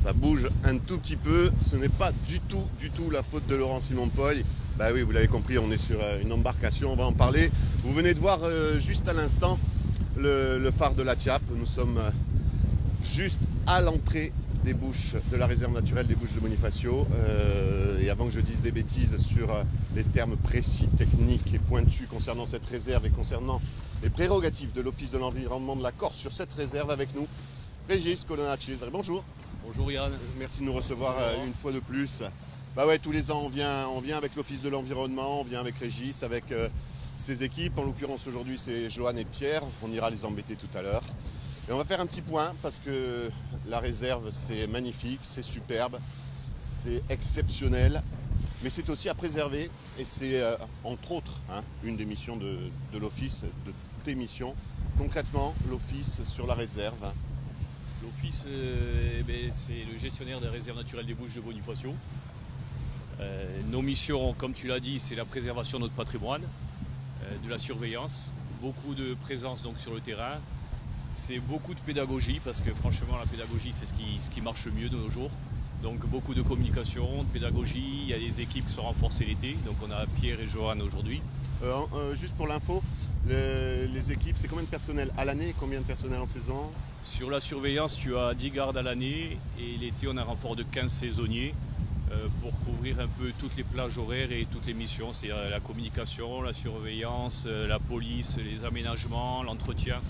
ça bouge un tout petit peu. Ce n'est pas du tout la faute de Laurent Simon-Poy. Bah oui, vous l'avez compris, on est sur une embarcation, on va en parler. Vous venez de voir juste à l'instant le phare de la Tiape. Nous sommes juste à l'entrée des Bouches de la réserve naturelle des Bouches de Bonifacio. Et avant que je dise des bêtises sur les termes précis, techniques et pointus concernant cette réserve et concernant les prérogatives de l'Office de l'environnement de la Corse sur cette réserve, avec nous, Régis Colonnacci. Bonjour. Bonjour Yann. Merci de nous recevoir une fois de plus. Bah ouais, tous les ans on vient avec l'Office de l'environnement, on vient avec Régis, avec ses équipes. En l'occurrence aujourd'hui c'est Johan et Pierre, on ira les embêter tout à l'heure. Et on va faire un petit point parce que la réserve c'est magnifique, c'est superbe, c'est exceptionnel, mais c'est aussi à préserver et c'est entre autres une des missions de l'Office, de tes missions. Concrètement, l'Office sur la réserve. L'Office, c'est le gestionnaire des réserves naturelles des Bouches de Bonifacio. Nos missions, comme tu l'as dit, c'est la préservation de notre patrimoine, de la surveillance, beaucoup de présence donc, sur le terrain. C'est beaucoup de pédagogie parce que franchement la pédagogie c'est ce qui marche mieux de nos jours. Donc beaucoup de communication, de pédagogie, il y a des équipes qui sont renforcées l'été, donc on a Pierre et Johan aujourd'hui. Juste pour l'info, les équipes c'est combien de personnel à l'année et combien de personnel en saison? Sur la surveillance tu as 10 gardes à l'année et l'été on a un renfort de 15 saisonniers pour couvrir un peu toutes les plages horaires et toutes les missions. C'est la communication, la surveillance, la police, les aménagements, l'entretien.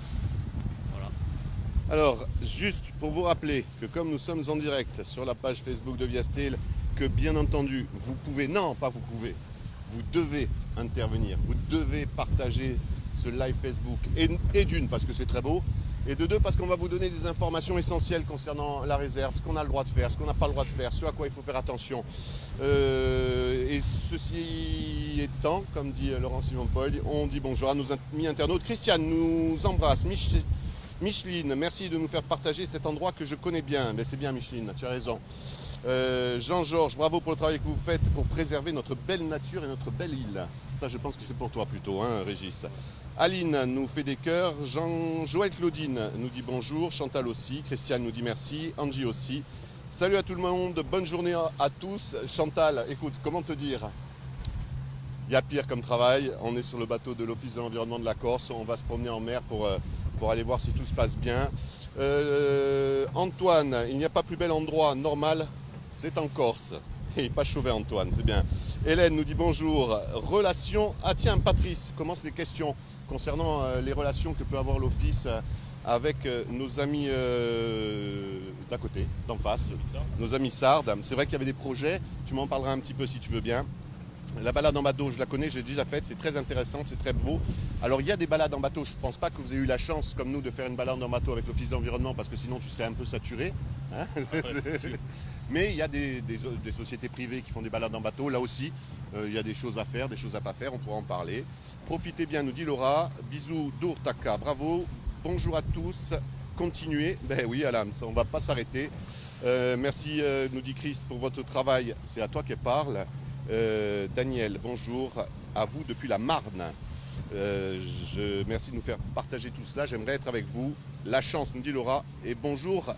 Alors, juste pour vous rappeler que comme nous sommes en direct sur la page Facebook de Viastel, que bien entendu, vous pouvez, non pas vous pouvez, vous devez intervenir, vous devez partager ce live Facebook, et d'une parce que c'est très beau, et de deux parce qu'on va vous donner des informations essentielles concernant la réserve, ce qu'on a le droit de faire, ce qu'on n'a pas le droit de faire, ce à quoi il faut faire attention. Et ceci étant, comme dit Laurent Simon-Poy, on dit bonjour à nos amis internautes. Christiane nous embrasse, Micheline, merci de nous faire partager cet endroit que je connais bien. Mais c'est bien Micheline, tu as raison. Jean-Georges, bravo pour le travail que vous faites pour préserver notre belle nature et notre belle île. Ça, je pense que c'est pour toi plutôt, Régis. Aline nous fait des cœurs. Joël Claudine nous dit bonjour. Chantal aussi. Christiane nous dit merci. Angie aussi. Salut à tout le monde. Bonne journée à tous. Chantal, écoute, comment te dire? Il y a pire comme travail. On est sur le bateau de l'Office de l'environnement de la Corse. On va se promener en mer pour aller voir si tout se passe bien. Antoine, il n'y a pas plus bel endroit normal, c'est en Corse. Et pas Chauvet Antoine, c'est bien. Hélène nous dit bonjour. Relations. Ah tiens, Patrice commence les questions concernant les relations que peut avoir l'Office avec nos amis d'à côté, d'en face, nos amis sardes. C'est vrai qu'il y avait des projets, tu m'en parleras un petit peu si tu veux bien. La balade en bateau, je la connais, j'ai déjà faite, c'est très intéressant, c'est très beau. Alors il y a des balades en bateau, je ne pense pas que vous ayez eu la chance, comme nous, de faire une balade en bateau avec l'Office de l'environnement, parce que sinon tu serais un peu saturé. Mais il y a des sociétés privées qui font des balades en bateau, là aussi, il y a des choses à faire, des choses à pas faire, on pourra en parler. Profitez bien, nous dit Laura. Bisous d'Ourtaka, bravo, bonjour à tous, continuez. Ben oui, Alam, on ne va pas s'arrêter. Merci, nous dit Chris, pour votre travail, c'est à toi qu'elle parle. Daniel, bonjour à vous depuis la Marne. Merci de nous faire partager tout cela. J'aimerais être avec vous. La chance, nous dit Laura. Et bonjour.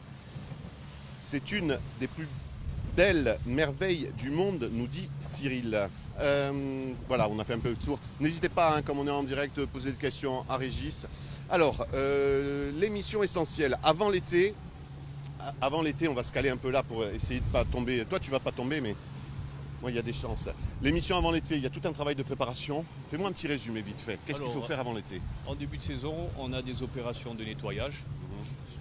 C'est une des plus belles merveilles du monde, nous dit Cyril. Voilà, on a fait un peu le tour. N'hésitez pas, comme on est en direct, poser des questions à Régis. Alors, l'émission essentielle. Avant l'été, on va se caler un peu là pour essayer de ne pas tomber. Toi, tu ne vas pas tomber, mais... Moi, il y a des chances. L'émission avant l'été, il y a tout un travail de préparation. Fais-moi un petit résumé vite fait. Qu'est-ce qu'il faut faire avant l'été? En début de saison, on a des opérations de nettoyage,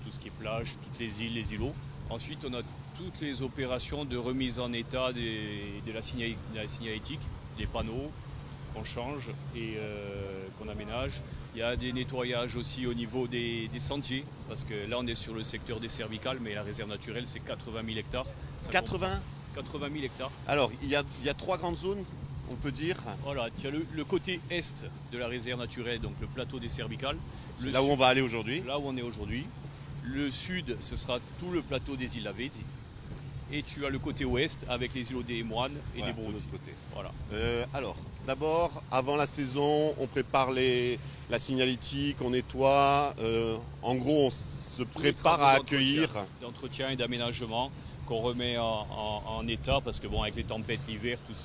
tout ce qui est plage, toutes les îles, les îlots. Ensuite, on a toutes les opérations de remise en état de la signalétique, des panneaux qu'on change et qu'on aménage. Il y a des nettoyages aussi au niveau des sentiers, parce que là, on est sur le secteur des cervicales, mais la réserve naturelle, c'est 80 000 hectares. 80 000 hectares. Alors, il y a trois grandes zones, on peut dire. Voilà, tu as le côté est de la réserve naturelle, donc le plateau des cervicales. Là où on va aller aujourd'hui. Là où on est aujourd'hui. Le sud, ce sera tout le plateau des îles Lavezzi. Et tu as le côté ouest avec les îlots des Moines et des Brouilles. Côté. Voilà. Alors, D'abord, avant la saison, on prépare la signalétique, on nettoie. En gros, on se prépare à accueillir. D'entretien et d'aménagement qu'on remet en état parce que bon, avec les tempêtes l'hiver, toutes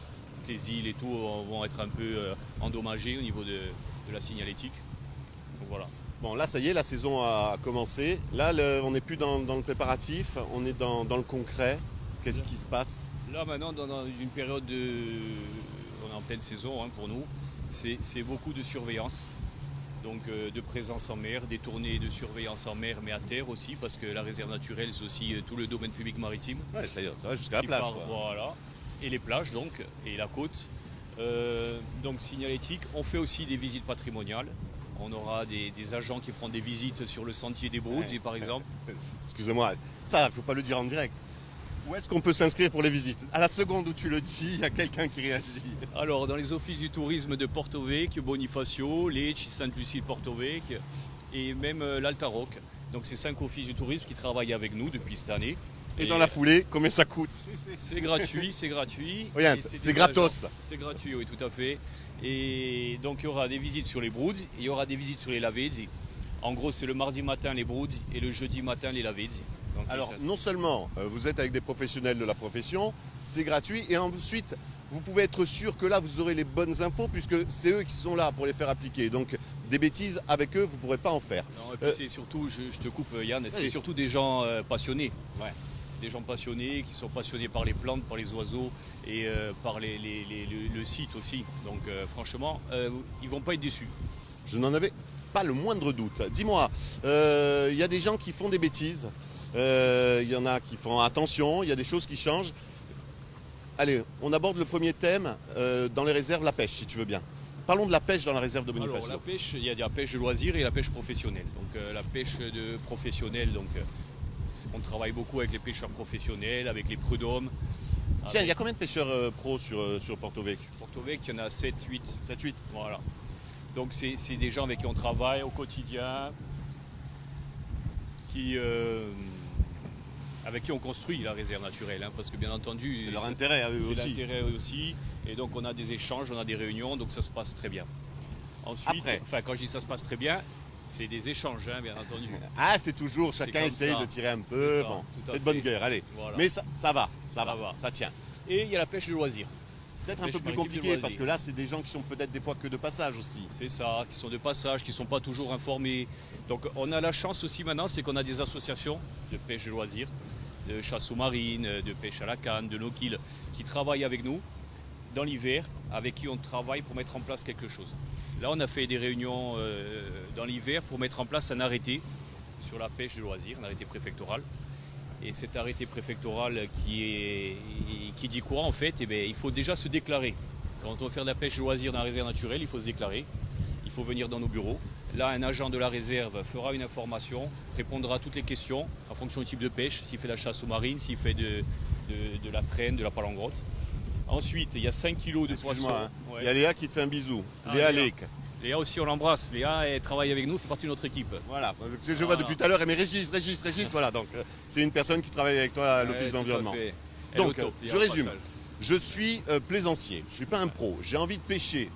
les îles et tout vont être un peu endommagées au niveau de la signalétique. Donc voilà. Bon, là, ça y est, la saison a commencé. Là, on n'est plus dans le préparatif, on est dans le concret. Qu'est-ce qui se passe? Là, maintenant, dans une période on est en pleine saison hein, pour nous, c'est beaucoup de surveillance. Donc de présence en mer, des tournées de surveillance en mer, mais à terre aussi, parce que la réserve naturelle, c'est aussi tout le domaine public maritime. Ouais, ça va jusqu'à la plage. Voilà. Et les plages, donc, et la côte. Donc signalétique. On fait aussi des visites patrimoniales. On aura des agents qui feront des visites sur le sentier des Brouds, par exemple. Excusez-moi, ça, il ne faut pas le dire en direct. Où est-ce qu'on peut s'inscrire pour les visites? À la seconde où tu le dis, il y a quelqu'un qui réagit. Alors, dans les offices du tourisme de Porto Vecchio, Bonifacio, Lecce, Sainte-Lucie, Porto Vecchio et même l'Altaroc. Donc, c'est 5 offices du tourisme qui travaillent avec nous depuis cette année. Et dans la foulée, combien ça coûte? C'est gratuit, c'est gratuit. Regarde, c'est gratos. C'est gratuit, oui, tout à fait. Et donc, il y aura des visites sur les Brouds, il y aura des visites sur les Lavezzi. En gros, c'est le mardi matin les Brouds et le jeudi matin les Lavezzi. Donc, alors, non seulement vous êtes avec des professionnels de la profession, c'est gratuit, et ensuite, vous pouvez être sûr que là, vous aurez les bonnes infos, puisque c'est eux qui sont là pour les faire appliquer. Donc, des bêtises, avec eux, vous ne pourrez pas en faire. Non, et puis c'est surtout, je te coupe Yann, c'est surtout des gens passionnés. Ouais. C'est des gens passionnés, qui sont passionnés par les plantes, par les oiseaux, et par le site aussi. Donc, franchement, ils ne vont pas être déçus. Je n'en avais pas le moindre doute. Dis-moi, il y a des gens qui font des bêtises. Il y en a qui font attention, il y a des choses qui changent. Allez, on aborde le premier thème dans les réserves, la pêche, si tu veux bien. Parlons de la pêche dans la réserve de Bonifacio. Alors, la pêche, il y a la pêche de loisirs et la pêche professionnelle. Donc la pêche professionnelle, donc, on travaille beaucoup avec les pêcheurs professionnels, avec les prud'hommes. Tiens, il y a combien de pêcheurs pros sur Porto Vecchio? Porto Vecchio, il y en a 7, 8. 7, 8. Voilà. Donc c'est des gens avec qui on travaille au quotidien, avec qui on construit la réserve naturelle, hein, parce que bien entendu... C'est leur intérêt à eux aussi. C'est l'intérêt aussi, et donc on a des échanges, on a des réunions, donc ça se passe très bien. Ensuite, enfin quand je dis ça se passe très bien, c'est des échanges, hein, bien entendu. Ah, c'est toujours, chacun essaye de tirer un peu, bon, c'est de bonne guerre, allez. Voilà. Mais ça va, ça tient. Et il y a la pêche de loisirs. Peut-être un peu plus compliqué, parce que là, c'est des gens qui sont peut-être des fois que de passage aussi. C'est ça, qui sont de passage, qui ne sont pas toujours informés. Donc on a la chance aussi maintenant, c'est qu'on a des associations de pêche de loisirs, de chasse sous-marine, de pêche à la canne, de no-kill, qui travaillent avec nous dans l'hiver, avec qui on travaille pour mettre en place quelque chose. Là, on a fait des réunions dans l'hiver pour mettre en place un arrêté sur la pêche de loisirs, un arrêté préfectoral. Et cet arrêté préfectoral qui dit quoi en fait? Eh bien, il faut déjà se déclarer. Quand on veut faire de la pêche de loisirs dans la réserve naturelle, il faut se déclarer. Il faut venir dans nos bureaux. Là, un agent de la réserve fera une information, répondra à toutes les questions en fonction du type de pêche, s'il fait de la chasse sous-marine, s'il fait de la traîne, de la palangrotte. Ensuite, il y a 5 kilos de poissons. Hein. Ouais. Il y a Léa qui te fait un bisou. Léa Lake. Léa aussi, on l'embrasse. Léa, elle travaille avec nous, fait partie de notre équipe. Voilà, ce que je vois depuis tout à l'heure, mais Régis, voilà. Donc, c'est une personne qui travaille avec toi à l'Office d'environnement. Donc, je résume. Je suis plaisancier, je ne suis pas un pro, j'ai envie de pêcher.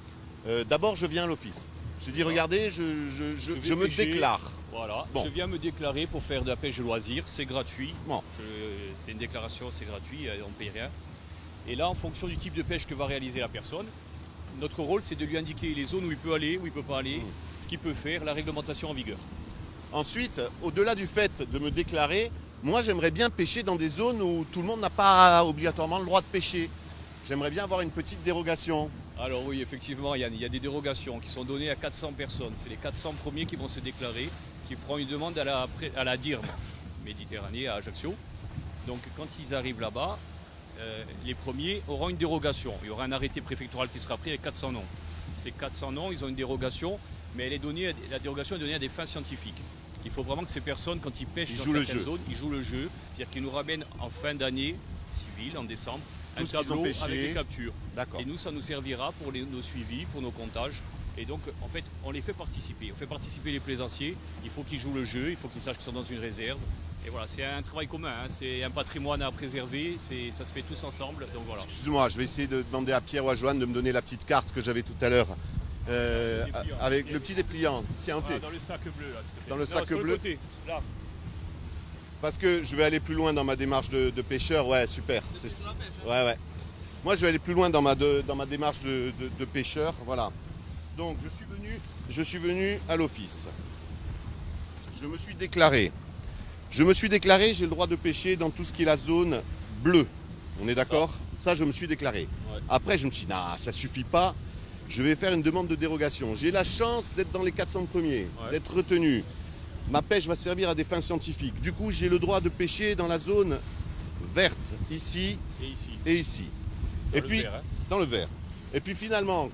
D'abord, je viens à l'office. Je dis, regardez, je me déclare. Voilà, bon. Je viens me déclarer pour faire de la pêche de loisirs, c'est gratuit. Bon. C'est une déclaration, c'est gratuit, on ne paye rien. Et là, en fonction du type de pêche que va réaliser la personne, notre rôle, c'est de lui indiquer les zones où il peut aller, où il ne peut pas aller, ce qu'il peut faire, la réglementation en vigueur. Ensuite, au-delà du fait de me déclarer, moi, j'aimerais bien pêcher dans des zones où tout le monde n'a pas obligatoirement le droit de pêcher. J'aimerais bien avoir une petite dérogation. Alors oui, effectivement, Yann, il y a des dérogations qui sont données à 400 personnes. C'est les 400 premiers qui vont se déclarer, qui feront une demande à la DIRM, Méditerranée, à Ajaccio. Donc quand ils arrivent là-bas, les premiers auront une dérogation. Il y aura un arrêté préfectoral qui sera pris avec 400 noms. Ces 400 noms, ils ont une dérogation, mais la dérogation est donnée à des fins scientifiques. Il faut vraiment que ces personnes, quand ils pêchent dans certaines zones, ils jouent le jeu. C'est-à-dire qu'ils nous ramènent en fin d'année civile, en décembre, un tableau avec les captures. Et nous, ça nous servira pour nos suivis, pour nos comptages. Et donc, en fait, on les fait participer. On fait participer les plaisanciers. Il faut qu'ils jouent le jeu, il faut qu'ils sachent qu'ils sont dans une réserve. Et voilà, c'est un travail commun, hein, c'est un patrimoine à préserver, ça se fait tous ensemble. Donc voilà. Excuse-moi, je vais essayer de demander à Pierre ou à Joanne de me donner la petite carte que j'avais tout à l'heure. Avec le petit dépliant. Tiens, Voilà, dans le sac bleu, là, s'il te plaît. Dans le sac sur bleu. Le côté, là. Parce que je vais aller plus loin dans ma démarche de pêcheur. Ouais, super. Sur la pêche, hein. Ouais, ouais. Moi, je vais aller plus loin dans ma démarche de pêcheur. Voilà. Donc, je suis venu à l'office. Je me suis déclaré. J'ai le droit de pêcher dans tout ce qui est la zone bleue. On est d'accord? Ça, je me suis déclaré. Ouais. Après, je me suis dit, nah, ça suffit pas. Je vais faire une demande de dérogation. J'ai la chance d'être dans les 400 premiers, d'être retenu. Ma pêche va servir à des fins scientifiques. Du coup, j'ai le droit de pêcher dans la zone verte, ici Et ici. et ici. Dans Et le puis, vert, hein. dans le vert. Et puis finalement,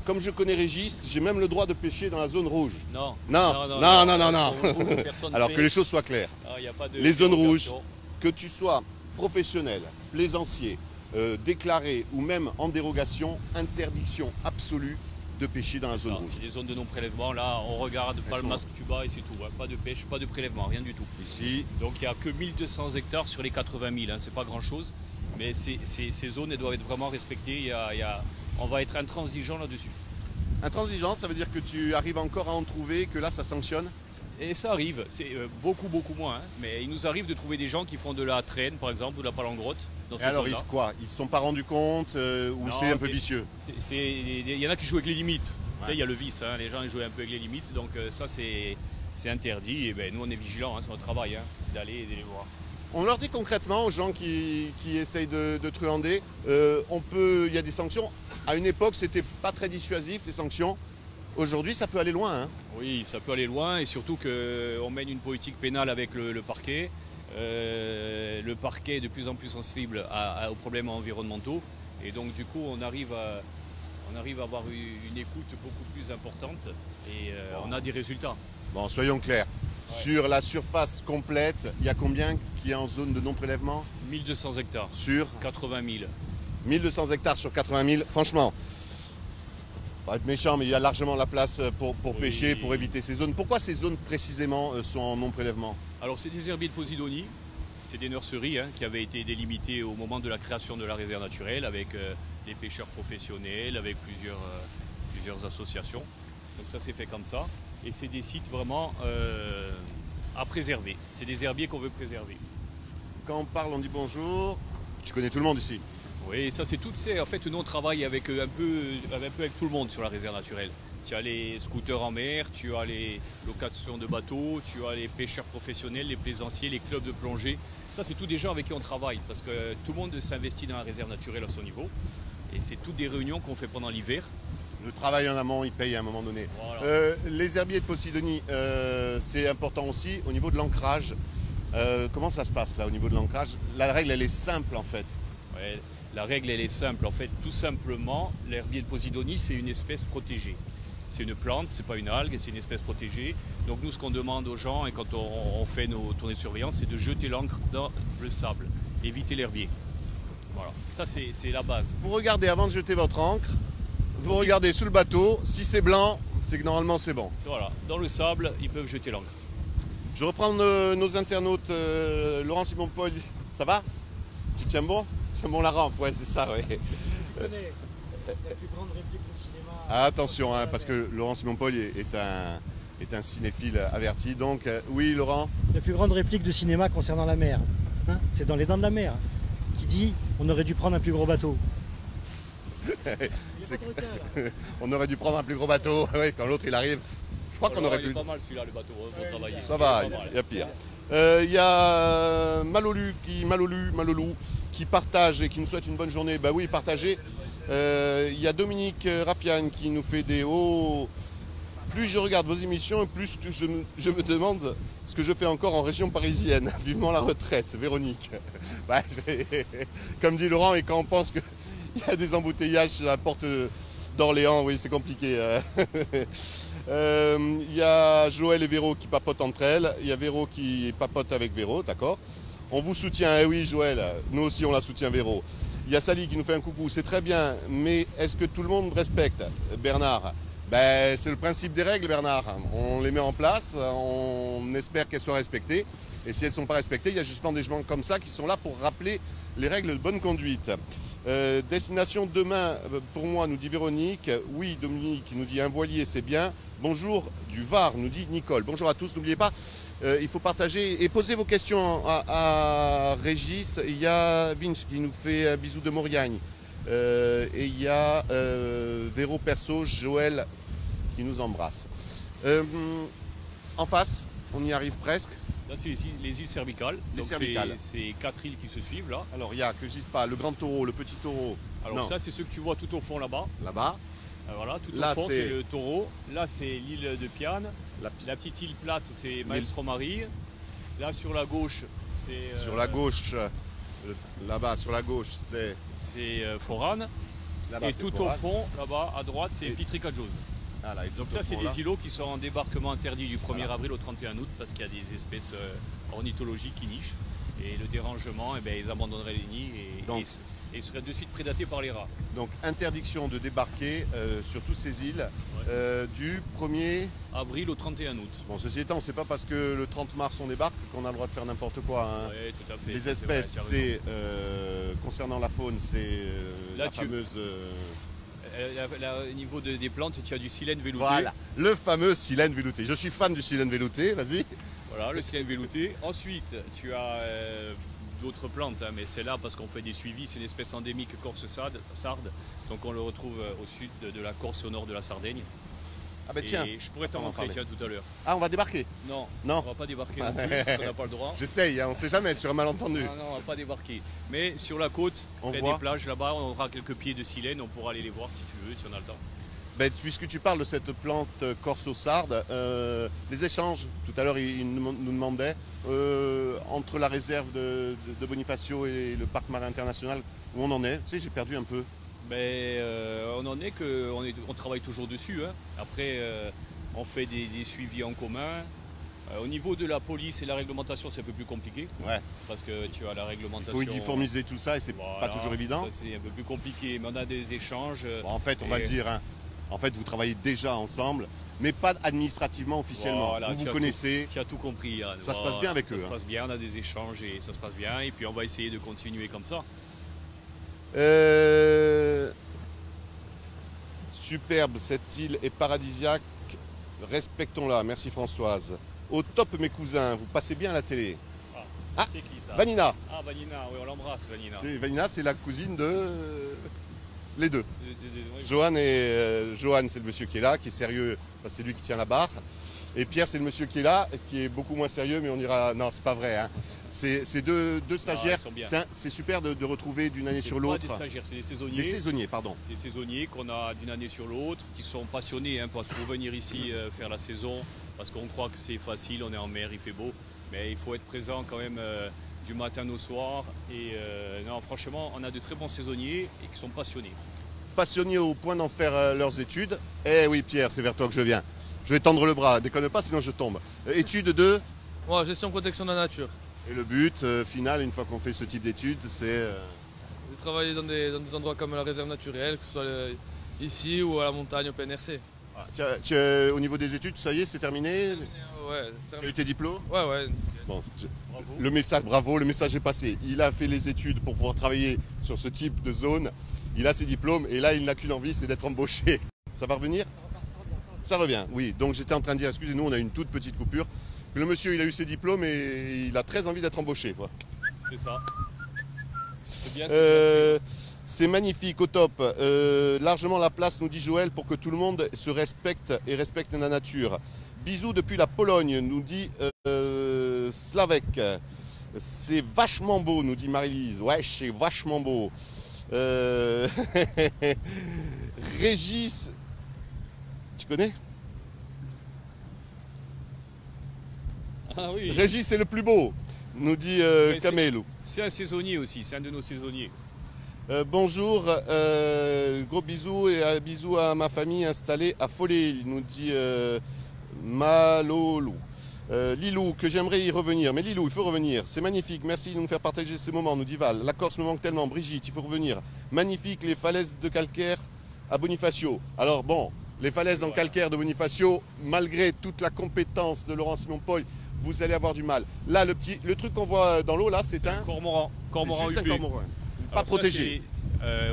comme je connais Régis, j'ai même le droit de pêcher dans la zone rouge. Non. Non. Rouge, personne Alors fait. que les choses soient claires. Ah, y a pas de Les zones dérogation. rouges, que tu sois professionnel, plaisancier, déclaré ou même en dérogation, interdiction absolue de pêcher dans la zone Ça, rouge. c'est des zones de non-prélèvement. Là, on regarde pas le sont- masque tuba et c'est tout. Hein. Pas de pêche, pas de prélèvement, rien du tout. Ici, Donc il n'y a que 1200 hectares sur les 80 000. Hein. C'est pas grand-chose. Mais ces zones, elles doivent être vraiment respectées. On va être intransigeant là-dessus. intransigeant, ça veut dire que tu arrives encore à en trouver, que là ça sanctionne. Et ça arrive, c'est beaucoup moins. Hein. Mais il nous arrive de trouver des gens qui font de la traîne, par exemple, ou de la palangrotte. Dans Et ces alors, zones-là. ils ne se sont pas rendus compte ou Non, c'est un peu vicieux? Il y en a qui jouent avec les limites. Tu sais, il y a le vice, hein, les gens ils jouent un peu avec les limites, donc ça c'est interdit. Et ben, nous on est vigilants, hein, c'est notre travail, hein, d'aller et de les voir. On leur dit concrètement aux gens qui essayent de truander, il y a des sanctions. À une époque, c'était pas très dissuasif les sanctions. Aujourd'hui, ça peut aller loin. Hein. Oui, ça peut aller loin et surtout qu'on mène une politique pénale avec le parquet. Le parquet est de plus en plus sensible aux problèmes environnementaux et donc du coup on arrive à avoir une écoute beaucoup plus importante et on a des résultats. Bon, soyons clairs. Ouais. Sur la surface complète, il y a combien qui est en zone de non-prélèvement? 1200 hectares, Sur 80 000. 1200 hectares sur 80 000. Franchement, pas être méchant, mais il y a largement la place pour Oui. pêcher, pour éviter ces zones. Pourquoi ces zones précisément sont en non-prélèvement? Alors c'est des herbiers de Posidonie, c'est des nurseries hein, qui avaient été délimitées au moment de la création de la réserve naturelle avec des pêcheurs professionnels, avec plusieurs associations. Donc ça s'est fait comme ça et c'est des sites vraiment à préserver. C'est des herbiers qu'on veut préserver. Quand on parle, on dit bonjour. Tu connais tout le monde ici. Oui, ça c'est tout. En fait, nous on travaille avec un peu avec tout le monde sur la réserve naturelle. Tu as les scooters en mer, tu as les locations de bateaux, tu as les pêcheurs professionnels, les plaisanciers, les clubs de plongée. Ça, c'est tous des gens avec qui on travaille parce que tout le monde s'investit dans la réserve naturelle à son niveau. Et c'est toutes des réunions qu'on fait pendant l'hiver. Le travail en amont, il paye à un moment donné. Voilà. Les herbiers de Posidonie, c'est important aussi au niveau de l'ancrage. Comment ça se passe là au niveau de l'ancrage? La règle, elle est simple en fait. Ouais, la règle, elle est simple. En fait, tout simplement, l'herbier de Posidonie, c'est une espèce protégée. C'est une plante, c'est pas une algue, c'est une espèce protégée. Donc nous, ce qu'on demande aux gens, et quand on fait nos tournées de surveillance, c'est de jeter l'ancre dans le sable, éviter l'herbier. Voilà, ça c'est la base. Vous regardez avant de jeter votre ancre, vous regardez sous le bateau, si c'est blanc, c'est que normalement c'est bon. Voilà, dans le sable, ils peuvent jeter l'ancre. Je reprends nos internautes, Laurent Simon-Paul, ça va? Tu tiens bon? Tu tiens bon la rampe, ouais c'est ça, ouais. Tu connais la plus grande réplique au cinéma. Attention, hein, parce que Laurent Simon-Paul est un cinéphile averti. Donc, oui, Laurent. La plus grande réplique de cinéma concernant la mer, hein, c'est dans Les Dents de la Mer, qui dit on aurait dû prendre un plus gros bateau. Il y a pas de requin, là. On aurait dû prendre un plus gros bateau. Oui, quand l'autre il arrive. Je crois qu'on aurait Il est pu. pas mal celui-là, le bateau, pour travailler. Ça va, Il est pas mal. il y a pire. Il y a Malolou qui partage et qui nous souhaite une bonne journée. Bah oui, partagez. Il y a Dominique Raffiane qui nous fait des hauts. Plus je regarde vos émissions, et plus que je me demande ce que je fais encore en région parisienne. Vivement la retraite, Véronique. Bah, comme dit Laurent, et quand on pense qu'il y a des embouteillages à la porte d'Orléans, oui, c'est compliqué. Il y a Joël et Véro qui papotent entre elles. Il y a Véro qui papote avec Véro, d'accord. On vous soutient, eh oui Joël, nous aussi on la soutient Véro. Il y a Sally qui nous fait un coucou, c'est très bien, mais est-ce que tout le monde respecte? Bernard, ben, c'est le principe des règles Bernard, on les met en place, on espère qu'elles soient respectées. Et si elles ne sont pas respectées, il y a justement des gens comme ça qui sont là pour rappeler les règles de bonne conduite. Destination demain, pour moi, nous dit Véronique. Oui, Dominique nous dit un voilier, c'est bien. Bonjour du Var, nous dit Nicole. Bonjour à tous, n'oubliez pas, il faut partager et poser vos questions à Régis. Il y a Vince qui nous fait un bisou de Mauriagne. Et il y a Véro Perso, Joël qui nous embrasse. En face, on y arrive presque. Là, c'est les îles cervicales. Les cervicales. C'est 4 îles qui se suivent là. Alors, il y a, que je dise pas, le grand taureau, le petit taureau. Alors, non. ça, c'est ceux que tu vois tout au fond là-bas. Là-bas. Voilà, tout Là, au fond, c'est c'est le taureau. Là, c'est l'île de Piane. La petite île plate, c'est Maestro Marie. Là, sur la gauche, c'est. Sur la gauche, là-bas, sur la gauche, c'est. C'est Forane. Et tout au fond, là-bas, à droite, c'est Pitricajos. Ah, là, donc ça, c'est des îlots qui sont en débarquement interdit du 1er avril au 31 août parce qu'il y a des espèces ornithologiques qui nichent. Et le dérangement, eh bien, ils abandonneraient les nids et seraient de suite prédatés par les rats. Donc interdiction de débarquer sur toutes ces îles du 1er avril au 31 août. Bon, ceci étant, c'est pas parce que le 30 mars on débarque qu'on a le droit de faire n'importe quoi. Hein. Ouais, tout à fait. Les espèces, c'est concernant la faune, c'est la fameuse... Au niveau des plantes, tu as du silène velouté. Voilà, le fameux silène velouté. Je suis fan du silène velouté, vas-y. Voilà, le silène velouté. Ensuite, tu as d'autres plantes, hein, mais c'est là parce qu'on fait des suivis. C'est une espèce endémique corse-sarde. Donc on le retrouve au sud de la Corse, au nord de la Sardaigne. Ah ben tiens, je pourrais t'en montrer tout à l'heure. Ah, on va débarquer? Non, non, on va pas débarquer non plus, parce qu'on n'a pas le droit. J'essaye, hein, on ne sait jamais, sur un malentendu. Non, on va pas débarquer. Mais sur la côte, près des plages, là-bas, on aura quelques pieds de silène, on pourra aller les voir si tu veux, si on a le temps. Ben, puisque tu parles de cette plante corso-sarde, les échanges, tout à l'heure il nous demandait, entre la réserve de Bonifacio et le parc marin international, où on en est? Tu sais, j'ai perdu un peu. Ben, on en est qu'on travaille toujours dessus. Hein. Après, on fait des suivis en commun. Au niveau de la police et la réglementation, c'est un peu plus compliqué. Ouais. Parce que tu as la réglementation. Il faut uniformiser tout ça et c'est pas toujours évident. C'est un peu plus compliqué, mais on a des échanges. Bon, en fait, on va le dire, hein. En fait, vous travaillez déjà ensemble, mais pas administrativement, officiellement. Voilà, vous connaissez. Tu as tout compris, Yann. Ça se passe bien avec eux. Ça se passe bien, on a des échanges et ça se passe bien. Et puis on va essayer de continuer comme ça. Superbe, cette île est paradisiaque. Respectons-la. Merci Françoise. Au top, mes cousins, vous passez bien à la télé. Ah, c'est qui ça? Vanina. Ah, Vanina, oui, on l'embrasse, Vanina. Vanina, c'est la cousine de... Les deux. Oui. Johan, c'est le monsieur qui est là, qui est sérieux, c'est lui qui tient la barre. Et Pierre, c'est le monsieur qui est là, qui est beaucoup moins sérieux, mais on ira... Non, c'est pas vrai. Hein. C'est deux stagiaires. C'est super de retrouver d'une année sur l'autre. Pas des stagiaires, c'est des saisonniers. Des saisonniers, pardon. Des saisonniers qu'on a d'une année sur l'autre, qui sont passionnés hein, pour venir ici faire la saison, parce qu'on croit que c'est facile, on est en mer, il fait beau. Mais il faut être présent quand même du matin au soir. Et non, franchement, on a de très bons saisonniers et qui sont passionnés. Passionnés au point d'en faire leurs études. Eh oui, Pierre, c'est vers toi que je viens. Je vais tendre le bras, déconne pas, sinon je tombe. Études de... Ouais, gestion protection de la nature. Et le but final, une fois qu'on fait ce type d'études, c'est... De travailler dans des endroits comme la réserve naturelle, que ce soit ici ou à la montagne, au PNRC. Ah, au niveau des études, ça y est, c'est terminé? Ouais. Tu as eu tes diplômes? Ouais. Bon, le message, bravo, le message est passé. Il a fait les études pour pouvoir travailler sur ce type de zone. Il a ses diplômes et là, il n'a qu'une envie, c'est d'être embauché. Ça va revenir? Ça revient, oui. Donc j'étais en train de dire, excusez-nous, on a une toute petite coupure. Le monsieur, il a eu ses diplômes et il a très envie d'être embauché. C'est ça. C'est bien, c'est magnifique, au top. Largement la place, nous dit Joël, pour que tout le monde se respecte et respecte la nature. Bisous depuis la Pologne, nous dit Slavek. C'est vachement beau, nous dit Marie-Lise. Ouais, c'est vachement beau. Régis, tu connais? Ah oui. Régis est le plus beau, nous dit Camelo. C'est un saisonnier aussi, c'est un de nos saisonniers. Bonjour, gros bisous et bisous à ma famille installée à Follet, il nous dit Malolou. Lilou, que j'aimerais y revenir. Mais Lilou, il faut revenir. C'est magnifique. Merci de nous faire partager ces moments, nous dit Val. La Corse me manque tellement. Brigitte, il faut revenir. Magnifique, les falaises de calcaire à Bonifacio. Alors bon, les falaises en calcaire de Bonifacio, malgré toute la compétence de Laurent Simon-Paul, vous allez avoir du mal. Là, le truc qu'on voit dans l'eau, là, c'est un cormoran. Cormoran juste huppé. un cormoran. Pas Alors ça, protégé.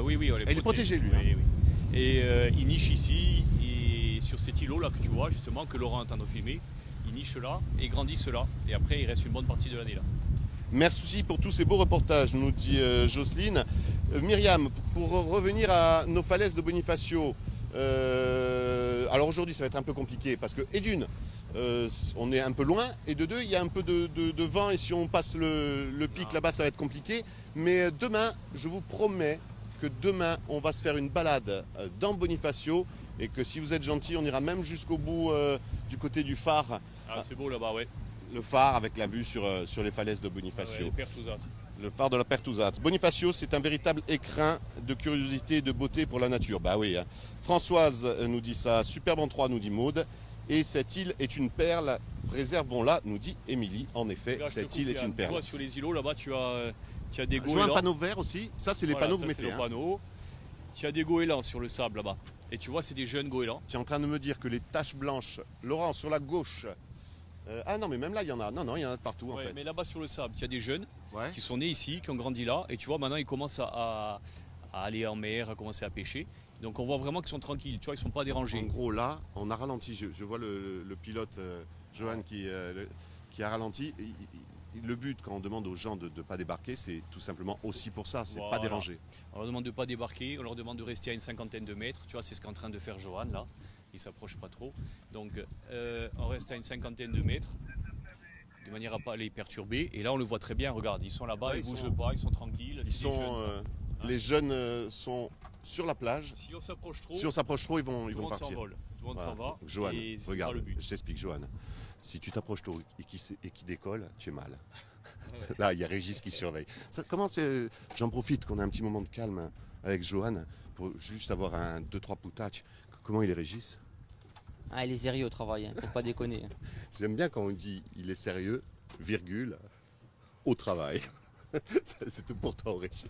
Oui, on Il est protégé, lui. Oui, oui. Et il niche ici, et sur cet îlot là que tu vois, justement, que Laurent est en train de filmer. Il niche là et grandissent là. Et après, il reste une bonne partie de l'année là. Merci pour tous ces beaux reportages, nous dit Jocelyne. Myriam, pour revenir à nos falaises de Bonifacio, alors aujourd'hui ça va être un peu compliqué parce que, et d'une, on est un peu loin, et de deux, il y a un peu de vent, et si on passe le pic là-bas, ça va être compliqué. Mais demain, je vous promets que demain, on va se faire une balade dans Bonifacio, et que si vous êtes gentil, on ira même jusqu'au bout du côté du phare. Ah, c'est beau là-bas, ouais. Le phare avec la vue sur les falaises de Bonifacio. Ouais, Pertouzat. Le phare de la Pertouzat. Bonifacio, c'est un véritable écrin de curiosité et de beauté pour la nature. Bah oui. Hein. Françoise nous dit ça. Superbe en 3, nous dit Maude. Et cette île est une perle. Préservons-la, nous dit Émilie. En effet, Là, cette île est une Tu perle. vois, sur les îlots là-bas, tu as des Je vois goélands. un panneau vert aussi. Ça, c'est les Voilà, panneaux ça, que vous c'est mettez. le Hein. panneau. Tu as des goélands sur le sable là-bas. Et tu vois, c'est des jeunes goélands. Tu es en train de me dire que les taches blanches, Laurent, sur la gauche. Ah non, mais même là, il y en a. Non, il y en a de partout en Ouais, fait. mais là-bas sur le sable, tu as des jeunes Ouais. qui sont nés ici, qui ont grandi là. Et tu vois, maintenant, ils commencent à aller en mer, à commencer à pêcher. Donc on voit vraiment qu'ils sont tranquilles. Tu vois, ils ne sont pas En dérangés. gros, là, on a ralenti. Je vois le pilote, Johan, qui a ralenti. Le but, quand on demande aux gens de ne pas débarquer, c'est tout simplement aussi pour ça, c'est Voilà. pas déranger. On leur demande de ne pas débarquer, on leur demande de rester à une cinquantaine de mètres. Tu vois, c'est ce qu'est en train de faire Johan là. Il ne s'approche pas trop. Donc on reste à une cinquantaine de mètres, de manière à ne pas les perturber. Et là, on le voit très bien. Regarde, ils sont là-bas, Ouais, ils ne ils bougent sont- pas, ils sont tranquilles. Ils C'est des sont, jeunes, ça. les jeunes sont sur la plage. Si on s'approche trop, Si on s'approche trop, ils tout vont le monde partir. s'envole. Tout le monde Voilà. s'en va. Johan, et c'est pas regarde, le but. je t'explique, Johan. Si tu t'approches tôt et qu'il décolle, tu es mal. Là, il y a Régis qui surveille. Comment c'est J'en profite qu'on a un petit moment de calme avec Johan pour juste avoir 2-3 poutaches. Comment il est, Régis? Ah, il est sérieux au travail, hein, faut pas déconner. J'aime bien quand on dit il est sérieux, virgule, au travail. C'est tout pour toi, Régis.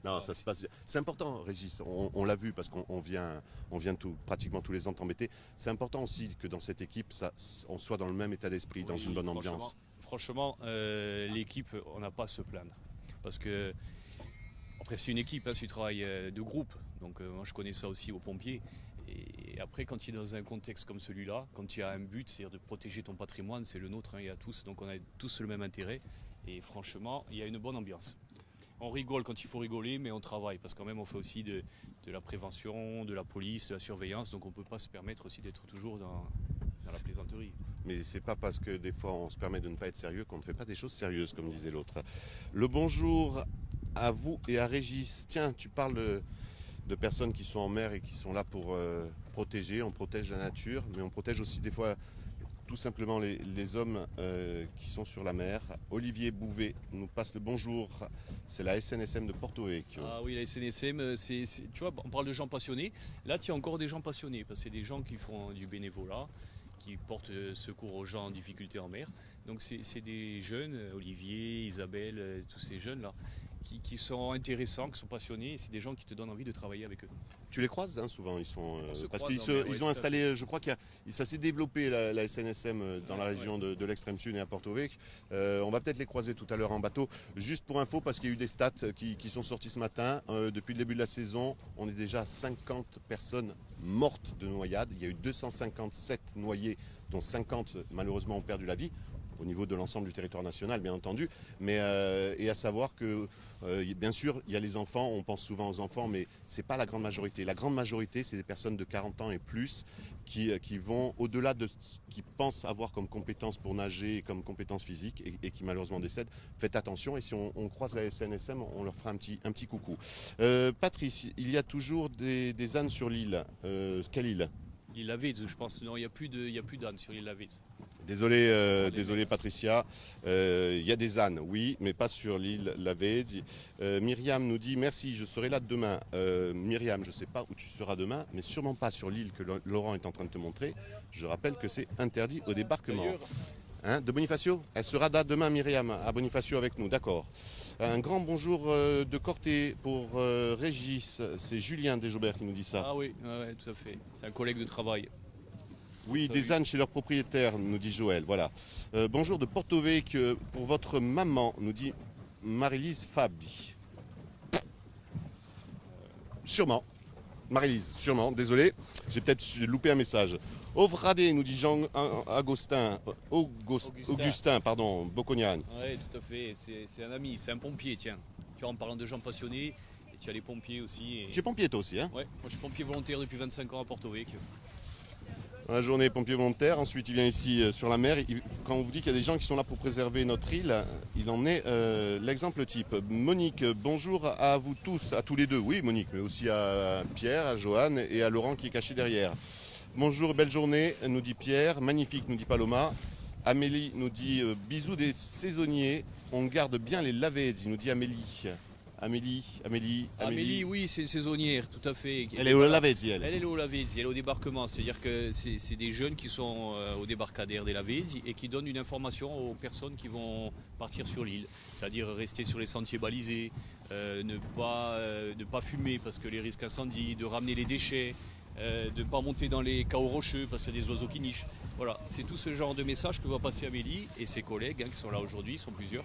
Non, ça se passe bien. C'est important, Régis. On l'a vu parce qu'on vient pratiquement tous les ans t'embêter. C'est important aussi que dans cette équipe, on soit dans le même état d'esprit, dans Oui, une bonne ambiance. Franchement, l'équipe, on n'a pas à se plaindre. Parce que, après, c'est une équipe, hein, c'est du travail de groupe. Donc, moi, je connais ça aussi aux pompiers. Et après, quand tu es dans un contexte comme celui-là, quand tu as un but, c'est-à-dire de protéger ton patrimoine, c'est le nôtre, hein, il y a tous, donc on a tous le même intérêt. Et franchement, il y a une bonne ambiance. On rigole quand il faut rigoler, mais on travaille, parce quand même on fait aussi de la prévention, de la police, de la surveillance, donc on ne peut pas se permettre aussi d'être toujours dans la plaisanterie. Mais c'est pas parce que des fois on se permet de ne pas être sérieux qu'on ne fait pas des choses sérieuses, comme disait l'autre. Le bonjour à vous et à Régis. Tiens, tu parles de personnes qui sont en mer et qui sont là pour protéger. On protège la nature, mais on protège aussi des fois tout simplement les hommes qui sont sur la mer. Olivier Bouvet nous passe le bonjour. C'est la SNSM de Porto Vecchio. Ah oui, la SNSM, tu vois, on parle de gens passionnés. Là, tu as encore des gens passionnés, parce que c'est des gens qui font du bénévolat, qui portent secours aux gens en difficulté en mer. Donc c'est des jeunes, Olivier, Isabelle, tous ces jeunes-là, qui sont intéressants, qui sont passionnés, et c'est des gens qui te donnent envie de travailler avec eux. Tu les croises hein, souvent, ils sont se parce croise qu'ils en mer, oui, ils tout ont à installé, je crois ça s'est développé la SNSM dans la région de l'extrême sud et à Porto Vecchio. On va peut-être les croiser tout à l'heure en bateau. Juste pour info, parce qu'il y a eu des stats qui sont sortis ce matin. Depuis le début de la saison, on est déjà à 50 personnes mortes de noyade. Il y a eu 257 noyés, dont 50 malheureusement ont perdu la vie. Au niveau de l'ensemble du territoire national, bien entendu. Mais, et à savoir que, bien sûr, il y a les enfants, on pense souvent aux enfants, mais ce n'est pas la grande majorité. La grande majorité, c'est des personnes de 40 ans et plus qui vont au-delà de ce qu'ils pensent avoir comme compétences pour nager et comme compétences physiques et qui malheureusement décèdent. Faites attention et si on croise la SNSM, on leur fera un petit coucou. Patrice, il y a toujours des ânes sur l'île. Quelle île? L'île Lavezzi, je pense. Non, il n'y a plus d'ânes sur l'île Lavezzi. Désolé, désolé Patricia. Il y a des ânes, oui, mais pas sur l'île Lavezzi. Myriam nous dit merci, je serai là demain. Myriam, je ne sais pas où tu seras demain, mais sûrement pas sur l'île que Laurent est en train de te montrer. Je rappelle que c'est interdit au débarquement. Hein, de Bonifacio? Elle sera là demain, Myriam, à Bonifacio avec nous, d'accord. Un grand bonjour de Corté pour Régis. C'est Julien Desjobert qui nous dit ça. Ah oui, ouais, tout à fait. C'est un collègue de travail. Oui, Salut. des ânes chez leur propriétaire, nous dit Joël. Voilà. Bonjour de Porto Vecchio pour votre maman, nous dit Marie-Lise Fabi. Sûrement. Marie-Lise, sûrement, désolé, j'ai peut-être loupé un message. Ovradé, nous dit Augustin, pardon, Bocognan. Oui, tout à fait. C'est un ami, c'est un pompier, tiens. Tu vois, en parlant de gens passionnés, et tu as les pompiers aussi. Tu es pompier toi aussi, hein? Ouais, moi je suis pompier volontaire depuis 25 ans à Porto Vecchio. La journée pompier volontaire, ensuite il vient ici sur la mer. Quand on vous dit qu'il y a des gens qui sont là pour préserver notre île, il en est l'exemple type. Monique, bonjour à vous tous, à tous les deux. Oui Monique, mais aussi à Pierre, à Johan et à Laurent qui est caché derrière. Bonjour, belle journée, nous dit Pierre. Magnifique, nous dit Paloma. Amélie nous dit bisous des saisonniers. On garde bien les lavets, nous dit Amélie. Amélie, oui, c'est une saisonnière, tout à fait. Elle est au Lavezzi, elle. Elle est au Lavezzi, elle est au débarquement. C'est-à-dire que c'est des jeunes qui sont au débarcadère des Lavezzi et qui donnent une information aux personnes qui vont partir sur l'île. C'est-à-dire rester sur les sentiers balisés, ne pas fumer parce que les risques incendie, de ramener les déchets, de ne pas monter dans les cahots rocheux parce qu'il y a des oiseaux qui nichent. Voilà, c'est tout ce genre de message que va passer Amélie et ses collègues qui sont là aujourd'hui, ils sont plusieurs.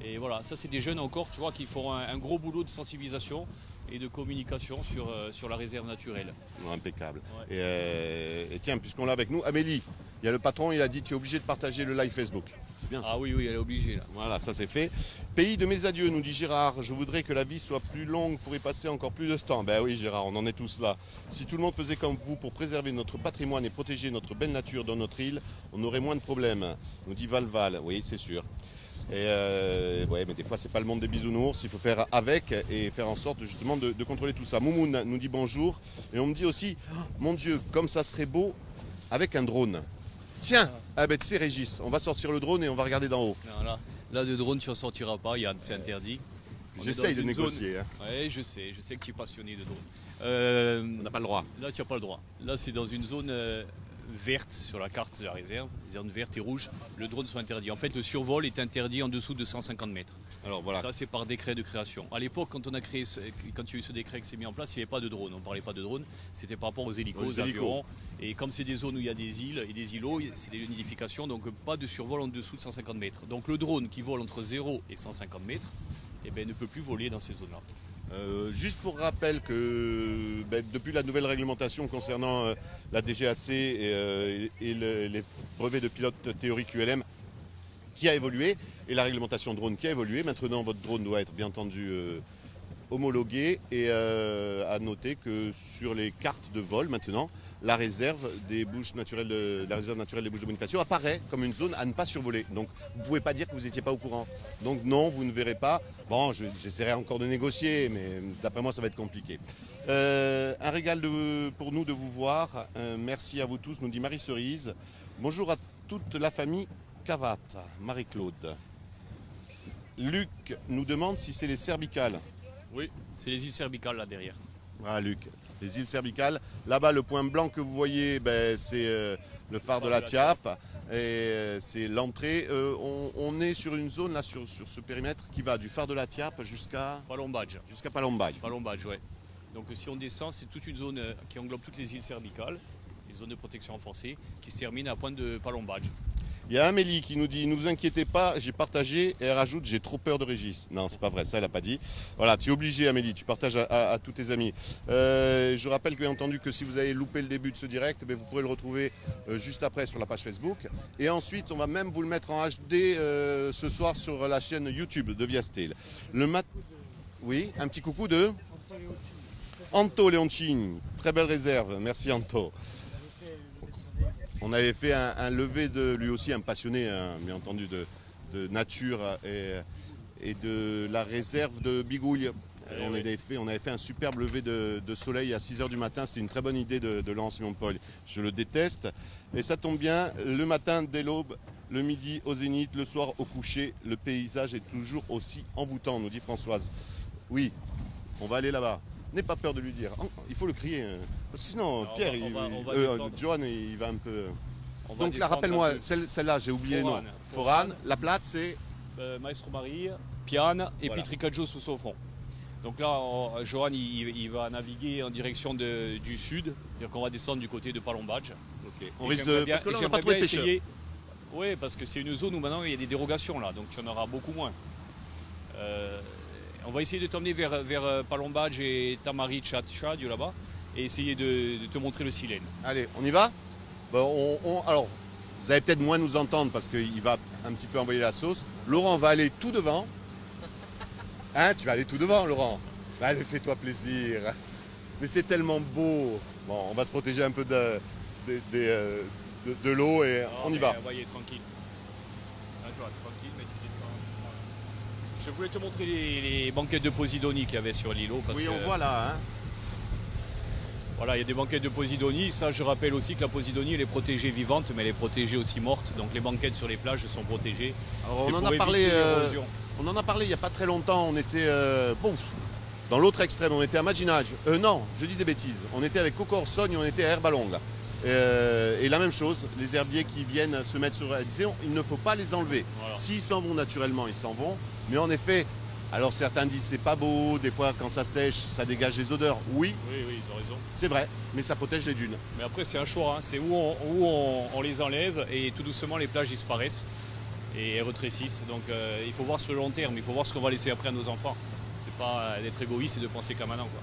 Et voilà, ça c'est des jeunes encore, tu vois, qui font un gros boulot de sensibilisation et de communication sur la réserve naturelle. Impeccable. Ouais. Et tiens, puisqu'on l'a avec nous, Amélie, il y a le patron, il a dit tu es obligé de partager le live Facebook. C'est bien ça. Ah oui, elle est obligée là. Voilà, ça c'est fait. Pays de mes adieux, nous dit Gérard, je voudrais que la vie soit plus longue pour y passer encore plus de temps. Ben oui Gérard, on en est tous là. Si tout le monde faisait comme vous pour préserver notre patrimoine et protéger notre belle nature dans notre île, on aurait moins de problèmes, nous dit Valval. Oui, c'est sûr. Et ouais, mais des fois c'est pas le monde des bisounours, il faut faire avec et faire en sorte justement de contrôler tout ça. Moumoun nous dit bonjour et on me dit aussi, oh, mon Dieu, comme ça serait beau avec un drone. Tiens, ah ben tu sais Régis, on va sortir le drone et on va regarder d'en haut. Non, là de drone tu en sortiras pas, Yann, c'est interdit. J'essaye de négocier. Hein. Oui, je sais que tu es passionné de drone. On n'a pas le droit. Là tu n'as pas le droit. Là c'est dans une zone verte sur la carte de la réserve, les zones vertes et rouges, le drone sont interdits. En fait, le survol est interdit en dessous de 150 mètres. Alors voilà. Ça, c'est par décret de création. À l'époque, quand il y a eu ce décret qui s'est mis en place, il n'y avait pas de drone. On ne parlait pas de drone, c'était par rapport aux hélicos, aux avions. Et comme c'est des zones où il y a des îles et des îlots, c'est des nidifications, donc pas de survol en dessous de 150 mètres. Donc le drone qui vole entre 0 et 150 mètres eh ben, ne peut plus voler dans ces zones-là. Juste pour rappel que depuis la nouvelle réglementation concernant la DGAC et les brevets de pilote théorique ULM qui a évolué et la réglementation drone qui a évolué, maintenant votre drone doit être bien entendu homologué et à noter que sur les cartes de vol maintenant, la réserve des Bouches naturelles, la réserve naturelle des Bouches de Bonifacio apparaît comme une zone à ne pas survoler. Donc vous ne pouvez pas dire que vous n'étiez pas au courant. Donc non, vous ne verrez pas. Bon, j'essaierai encore de négocier, mais d'après moi, ça va être compliqué. Un régal pour nous de vous voir. Merci à vous tous, nous dit Marie Cerise. Bonjour à toute la famille Cavat, Marie-Claude. Luc nous demande si c'est les cervicales. Oui, c'est les îles cervicales là derrière. Ah Luc, les îles cervicales. Là-bas, le point blanc que vous voyez, c'est le phare de la Tiape. Et c'est l'entrée. On est sur une zone là, sur ce périmètre qui va du phare de la Tiape jusqu'à Palombadge. Jusqu'à Palombadge. Palombadge, ouais. Donc si on descend, c'est toute une zone qui englobe toutes les îles cervicales, les zones de protection renforcée, qui se terminent à pointe de Palombadge. Il y a Amélie qui nous dit « Ne vous inquiétez pas, j'ai partagé » et elle rajoute « J'ai trop peur de Régis ». Non, c'est pas vrai, ça elle n'a pas dit. Voilà, tu es obligé Amélie, tu partages à tous tes amis. Je rappelle bien entendu que si vous avez loupé le début de ce direct, vous pourrez le retrouver juste après sur la page Facebook. Et ensuite, on va même vous le mettre en HD ce soir sur la chaîne YouTube de Viastel. Oui, un petit coucou de Anto Leoncini. Très belle réserve, merci Anto. On avait fait un lever de lui aussi, un passionné, bien entendu, de nature et de la réserve de Bigouille. On avait fait un superbe lever de soleil à 6 h du matin. C'était une très bonne idée de Laurent Simon Paul. Je le déteste. Et ça tombe bien, le matin dès l'aube, le midi au zénith, le soir au coucher, le paysage est toujours aussi envoûtant, nous dit Françoise. Oui, on va aller là-bas. N'aie pas peur de lui dire. Il faut le crier. Parce que sinon, alors Pierre, Johan, il va un peu... Donc là, rappelle-moi, celle-là, j'ai oublié le nom. Foran, la plate, c'est... Maestro Marie, Piane et voilà. Pitricaggio sous au fond. Donc là, Johan, il va naviguer en direction du sud. C'est-à-dire qu'on va descendre du côté de Palombadge. Ok. On risque de... Parce que là, on n'a pas trouvé de pêcheurs. Oui, parce que c'est une zone où maintenant il y a des dérogations là, donc tu en auras beaucoup moins. On va essayer de t'emmener vers Palombadge et Tamarit, Chadio là-bas, et essayer de te montrer le silène. Allez, on y va? Bon, alors, vous allez peut-être moins nous entendre parce qu'il va un petit peu envoyer la sauce. Laurent va aller tout devant. Hein, tu vas aller tout devant, Laurent? Allez, fais-toi plaisir. Mais c'est tellement beau. Bon, on va se protéger un peu de l'eau et on y va. Voyez, tranquille. Tranquille, mais tu descends. Je voulais te montrer les banquettes de Posidonie qu'il y avait sur l'îlot. Oui, on voit là. Hein. Voilà, il y a des banquettes de Posidonie. Ça, je rappelle aussi que la Posidonie, elle est protégée vivante, mais elle est protégée aussi morte. Donc les banquettes sur les plages sont protégées. Alors, on en a parlé il n'y a pas très longtemps. On était dans l'autre extrême. On était à Maginage. Non, je dis des bêtises. On était avec Coco Orsogne, on était à Herbalonga. Et la même chose, les herbiers qui viennent se mettre sur la disons, il ne faut pas les enlever. Voilà. S'ils s'en vont naturellement, ils s'en vont. Mais en effet, alors certains disent c'est pas beau, des fois quand ça sèche, ça dégage des odeurs. Oui, ils ont raison. C'est vrai, mais ça protège les dunes. Mais après c'est un choix, hein. C'est où on les enlève et tout doucement les plages disparaissent et rétrécissent. Donc il faut voir sur le long terme, il faut voir ce qu'on va laisser après à nos enfants. C'est pas d'être égoïste et de penser qu'à maintenant, quoi.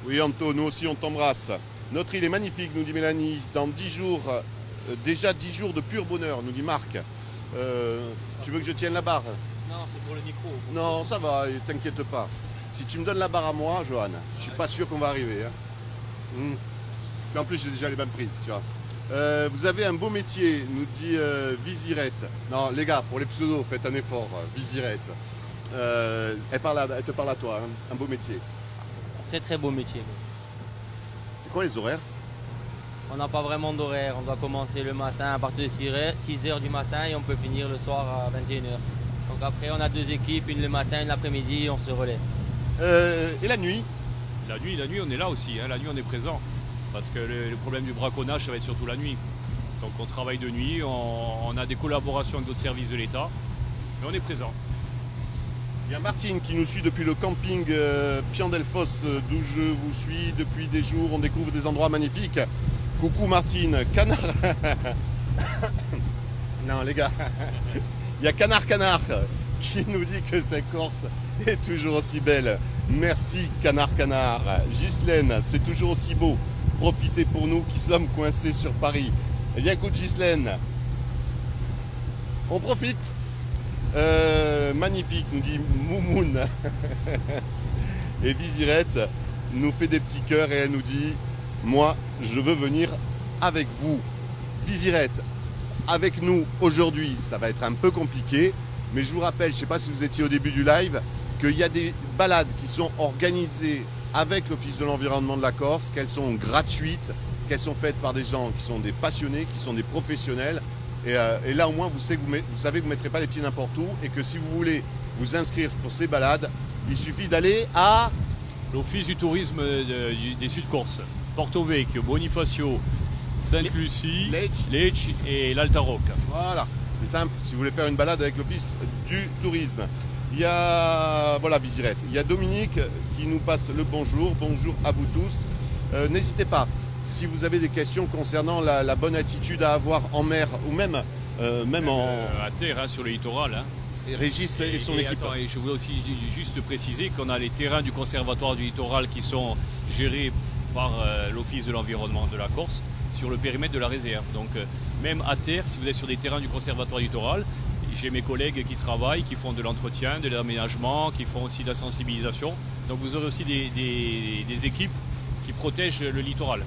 Oui Anto, nous aussi on t'embrasse. Notre île est magnifique, nous dit Mélanie. Dans 10 jours, déjà 10 jours de pur bonheur, nous dit Marc. Tu veux que je tienne la barre? Non, c'est pour le micro. Non, ça va, t'inquiète pas. Si tu me donnes la barre à moi, Johan, je suis pas sûr qu'on va arriver. Hein. Mais en plus, j'ai déjà les mêmes prises, tu vois. Vous avez un beau métier, nous dit Visirette. Non, les gars, pour les pseudos, faites un effort, Visirette. Elle te parle à toi, hein. Un beau métier. Très très beau métier. C'est quoi les horaires? On n'a pas vraiment d'horaire. On doit commencer le matin à partir de 6 h du matin et on peut finir le soir à 21 h. Donc après, on a 2 équipes, une le matin, une l'après-midi, on se relaie. Et la nuit? La nuit, on est là aussi. Hein. La nuit, on est présent. Parce que le problème du braconnage, ça va être surtout la nuit. Donc on travaille de nuit, on a des collaborations avec d'autres services de l'État, mais on est présent. Il y a Martine qui nous suit depuis le camping Pian-Delfos, d'où je vous suis depuis des jours. On découvre des endroits magnifiques. Coucou Martine, Canard. Non les gars, il y a Canard qui nous dit que cette Corse est toujours aussi belle. Merci Canard. Ghislaine, c'est toujours aussi beau. Profitez pour nous qui sommes coincés sur Paris. Eh bien écoute Ghislaine, on profite. Magnifique, nous dit Moumoun. Et Visirette nous fait des petits cœurs et elle nous dit moi je veux venir avec vous. Visirette, avec nous aujourd'hui ça va être un peu compliqué, mais je vous rappelle, je ne sais pas si vous étiez au début du live, qu'il y a des balades qui sont organisées avec l'Office de l'environnement de la Corse, qu'elles sont gratuites, qu'elles sont faites par des gens qui sont des passionnés, qui sont des professionnels. Et là au moins vous savez que vous ne mettrez pas les pieds n'importe où et que si vous voulez vous inscrire pour ces balades, il suffit d'aller à l'Office du tourisme des Sud-Corse, Porto Vecchio, Bonifacio, Sainte-Lucie, Lecce et l'Alta Rocca. Voilà, c'est simple, si vous voulez faire une balade avec l'Office du tourisme. Il y a, voilà Visirette, il y a Dominique qui nous passe le bonjour à vous tous. N'hésitez pas, si vous avez des questions concernant la bonne attitude à avoir en mer ou même à terre, hein, sur le littoral. Hein. Et Régis et son équipe. Attends, et je voulais aussi juste préciser qu'on a les terrains du Conservatoire du littoral qui sont gérés par l'Office de l'environnement de la Corse sur le périmètre de la réserve. Donc même à terre, si vous êtes sur des terrains du Conservatoire du littoral, j'ai mes collègues qui travaillent, qui font de l'entretien, de l'aménagement, qui font aussi de la sensibilisation. Donc vous aurez aussi des équipes qui protègent le littoral.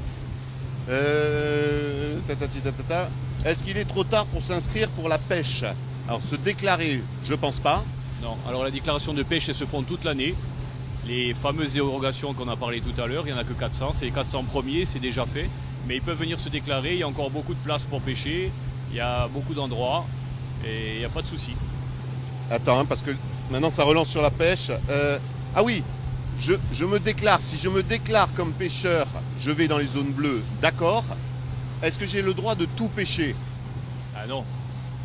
Est-ce qu'il est trop tard pour s'inscrire pour la pêche? Alors se déclarer, je pense pas. Non, alors la déclaration de pêche, elles se font toute l'année. Les fameuses dérogations qu'on a parlé tout à l'heure, il n'y en a que 400, c'est les 400 premiers, c'est déjà fait. Mais ils peuvent venir se déclarer, il y a encore beaucoup de places pour pêcher, il y a beaucoup d'endroits et il n'y a pas de souci. Attends, hein, parce que maintenant ça relance sur la pêche. Ah oui, je me déclare, si je me déclare comme pêcheur, je vais dans les zones bleues, d'accord. Est-ce que j'ai le droit de tout pêcher? Ah non,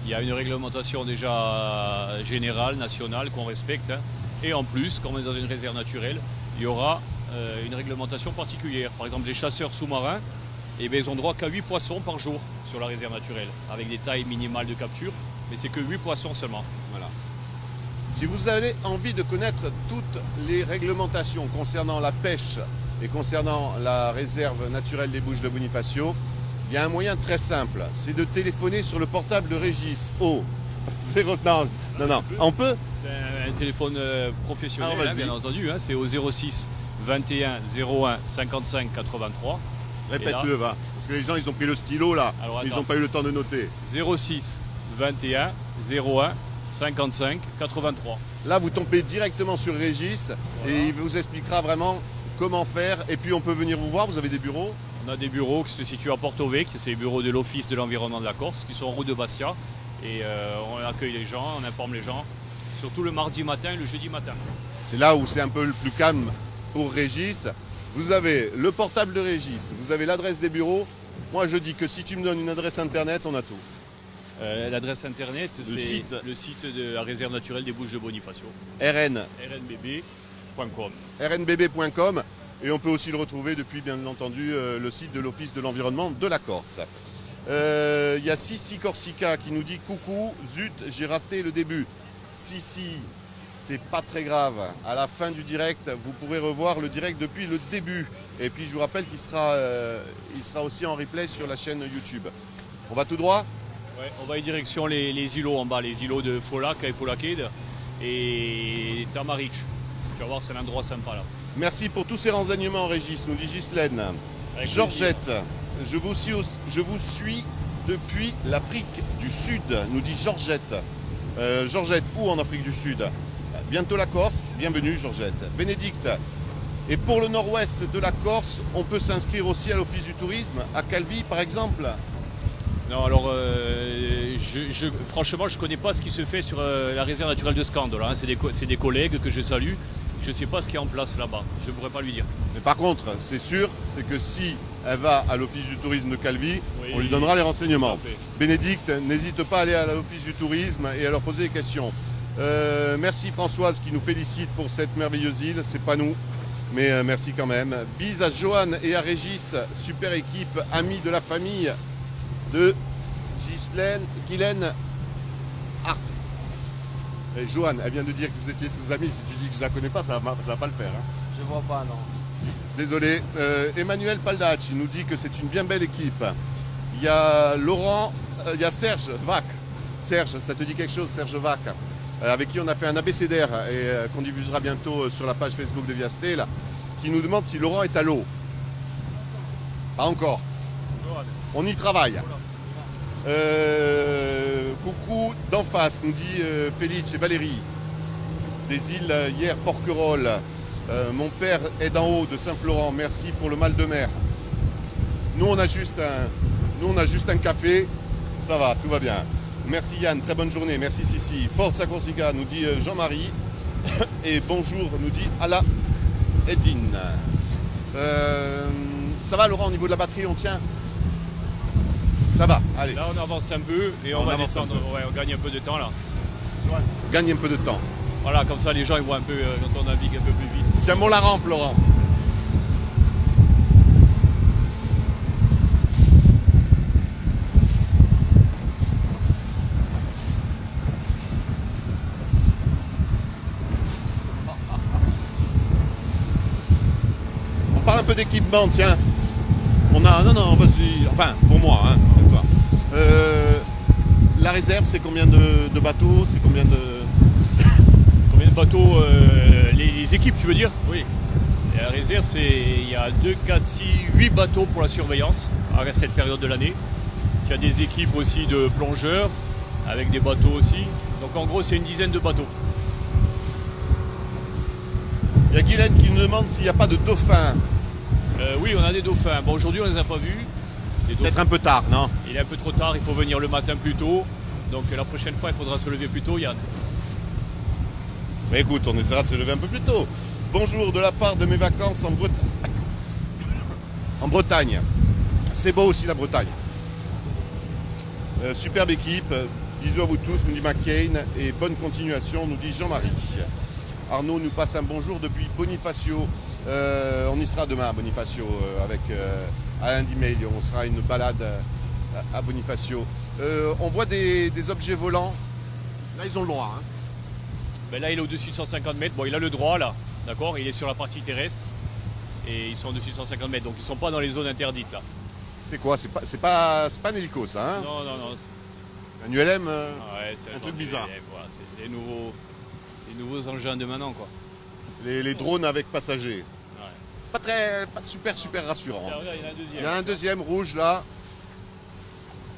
il y a une réglementation déjà générale, nationale, qu'on respecte. Hein. Et en plus, comme on est dans une réserve naturelle, il y aura une réglementation particulière. Par exemple, les chasseurs sous-marins, et bien, ils ont droit qu'à 8 poissons par jour sur la réserve naturelle, avec des tailles minimales de capture, mais c'est que 8 poissons seulement. Voilà. Si vous avez envie de connaître toutes les réglementations concernant la pêche et concernant la réserve naturelle des Bouches de Bonifacio, il y a un moyen très simple, c'est de téléphoner sur le portable de Régis au 0... Non, on peut. C'est un téléphone professionnel, Ah, bien entendu, hein, c'est au 06 21 01 55 83. Répète-le, va. Parce que les gens, ils ont pris le stylo là, Alors, ils attends. n'ont pas eu le temps de noter. 06 21 01 55 83. Là, vous tombez directement sur Régis Voilà. et il vous expliquera vraiment comment faire. Et puis, on peut venir vous voir, vous avez des bureaux. On a des bureaux qui se situent à Porto Vecchio, c'est les bureaux de l'Office de l'environnement de la Corse, qui sont en route de Bastia. Et on accueille les gens, on informe les gens, surtout le mardi matin et le jeudi matin. C'est là où c'est un peu le plus calme pour Régis. Vous avez le portable de Régis, vous avez l'adresse des bureaux. Moi, je dis que si tu me donnes une adresse internet, on a tout. L'adresse internet, c'est site. le site de la réserve naturelle des Bouches de Bonifacio, rnbb.com. rnbb.com. Et on peut aussi le retrouver depuis, bien entendu, le site de l'Office de l'environnement de la Corse. Il y a Sissi Corsica qui nous dit « Coucou, zut, j'ai raté le début ». Sissi, c'est pas très grave. À la fin du direct, vous pourrez revoir le direct depuis le début. Et puis, je vous rappelle qu'il sera, il sera aussi en replay sur la chaîne YouTube. On va tout droit ? Ouais, on va en direction les îlots en bas, les îlots de Folac et Folaked et Tamaric. Tu vas voir, c'est un endroit sympa là. Merci pour tous ces renseignements, Régis, nous dit Ghislaine. Avec Georgette, je vous suis depuis l'Afrique du Sud, nous dit Georgette. Georgette, où en Afrique du Sud? Bientôt la Corse, bienvenue Georgette. Bénédicte, et pour le nord-ouest de la Corse, on peut s'inscrire aussi à l'Office du tourisme, à Calvi par exemple? Non, alors franchement, je ne connais pas ce qui se fait sur la réserve naturelle de Scande. Là, hein. C'est des collègues que je salue. Je ne sais pas ce qui est en place là-bas. Je ne pourrais pas lui dire. Mais par contre, c'est sûr, c'est que si elle va à l'Office du tourisme de Calvi, Oui, on lui donnera les renseignements. tout à fait. Bénédicte, n'hésite pas à aller à l'Office du tourisme et à leur poser des questions. Merci Françoise qui nous félicite pour cette merveilleuse île. C'est pas nous, mais merci quand même. Bis à Johan et à Régis, super équipe, amis de la famille de Ghislaine Hart. Et Johan, elle vient de dire que vous étiez ses amis. Si tu dis que je la connais pas, ça va pas le faire. Hein. Je vois pas, non. Désolé. Emmanuel Paldacci nous dit que c'est une bien belle équipe. Il y a Laurent, il y a Serge Vac. Serge, ça te dit quelque chose, Serge Vac, avec qui on a fait un abécédaire et qu'on diffusera bientôt sur la page Facebook de Viastel, qui nous demande si Laurent est à l'eau. Pas encore. On y travaille. Coucou d'en face, nous dit Félix et Valérie. Des îles hier, Porquerolles. Mon père est d'en haut de Saint-Florent. Merci pour le mal de mer. Nous on a juste un café. Ça va, tout va bien. Merci Yann, très bonne journée. Merci Sissi. Forza Corsica, nous dit Jean-Marie. Et bonjour, nous dit Ala Edine. Ça va Laurent, au niveau de la batterie, on tient? Ça va, allez. Là, on avance un peu et on va descendre. Ouais, on gagne un peu de temps là. Gagne un peu de temps. Voilà, comme ça, les gens ils voient un peu quand on navigue un peu plus vite. Tiens bon la rampe, Laurent. On parle un peu d'équipement, tiens. On a... Non, vas-y. Enfin, pour moi, hein, c'est toi. La réserve, c'est combien de bateaux? C'est combien de... Combien de bateaux les équipes, tu veux dire? Oui. Et la réserve, il y a 2, 4, 6, 8 bateaux pour la surveillance à cette période de l'année. Il y a des équipes aussi de plongeurs avec des bateaux aussi. Donc en gros, c'est une dizaine de bateaux. Il y a Guylaine qui nous demande s'il n'y a pas de dauphins. Oui, on a des dauphins. Bon, aujourd'hui, on ne les a pas vus. Peut-être un peu tard, non? Il est un peu trop tard, il faut venir le matin plus tôt. Donc la prochaine fois, il faudra se lever plus tôt, Yann. Mais écoute, on essaiera de se lever un peu plus tôt. Bonjour de la part de mes vacances en Bretagne. C'est beau aussi la Bretagne. Superbe équipe. Bisous à vous tous, nous dit McCain. Et bonne continuation, nous dit Jean-Marie. Arnaud nous passe un bonjour depuis Bonifacio. On y sera demain à Bonifacio avec Alain Dimeil. On sera une balade à Bonifacio. On voit des objets volants. Là, ils ont le droit. Hein. Ben là, il est au-dessus de 150 mètres. Bon, il a le droit là, d'accord. Il est sur la partie terrestre et ils sont au-dessus de 150 mètres. Donc, ils ne sont pas dans les zones interdites là. C'est quoi? C'est pas un hélico, ça, hein? Non, non, non. Un ULM, Ouais, c'est un truc bizarre. Voilà, c'est les nouveaux engins de maintenant, quoi. Les drones avec passagers. Ouais. Pas super rassurant. Tiens, regarde, il y en a un deuxième. Il y a un deuxième rouge là.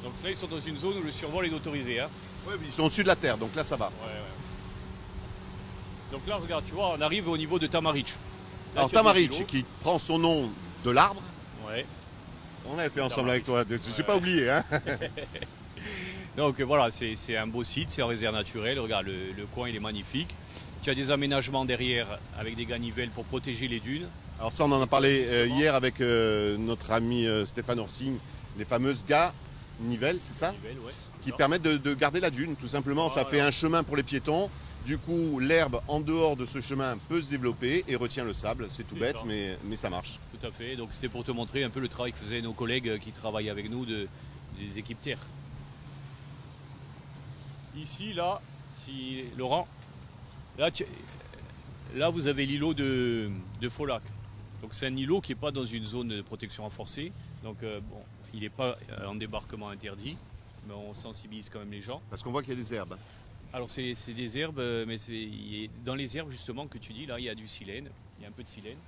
Donc là, ils sont dans une zone où le survol est autorisé. Hein. Ouais, ils sont au-dessus de la terre, donc là ça va. Ouais, ouais. Donc là, regarde, tu vois, on arrive au niveau de Tamarich. Là, Alors tu as des Tamarich, îlots. qui prend son nom de l'arbre. Ouais. On avait fait ensemble Tamarich. avec toi, j'ai pas Ouais. oublié. Hein. Donc voilà, c'est un beau site, c'est en réserve naturelle. Regarde, le coin, il est magnifique. Tu as des aménagements derrière avec des ganivelles pour protéger les dunes. Alors ça, on en a parlé hier avec notre ami Stéphane Orsigne, les fameuses ganivelles, c'est ça? Ganivelles, ouais, c'est Qui ça. permettent de garder la dune, tout simplement. Ça Voilà. fait un chemin pour les piétons. Du coup, l'herbe en dehors de ce chemin peut se développer et retient le sable. C'est tout C'est bête, ça. mais ça marche. Tout à fait. Donc c'était pour te montrer un peu le travail que faisaient nos collègues qui travaillent avec nous des équipes terre. Ici, là, si Laurent, là vous avez l'îlot de Faux-Lac. Donc c'est un îlot qui n'est pas dans une zone de protection renforcée. Donc bon, il n'est pas en débarquement interdit, mais on sensibilise quand même les gens. Parce qu'on voit qu'il y a des herbes. Alors c'est des herbes, mais dans les herbes justement que tu dis, là il y a du silène, il y a un peu de silène.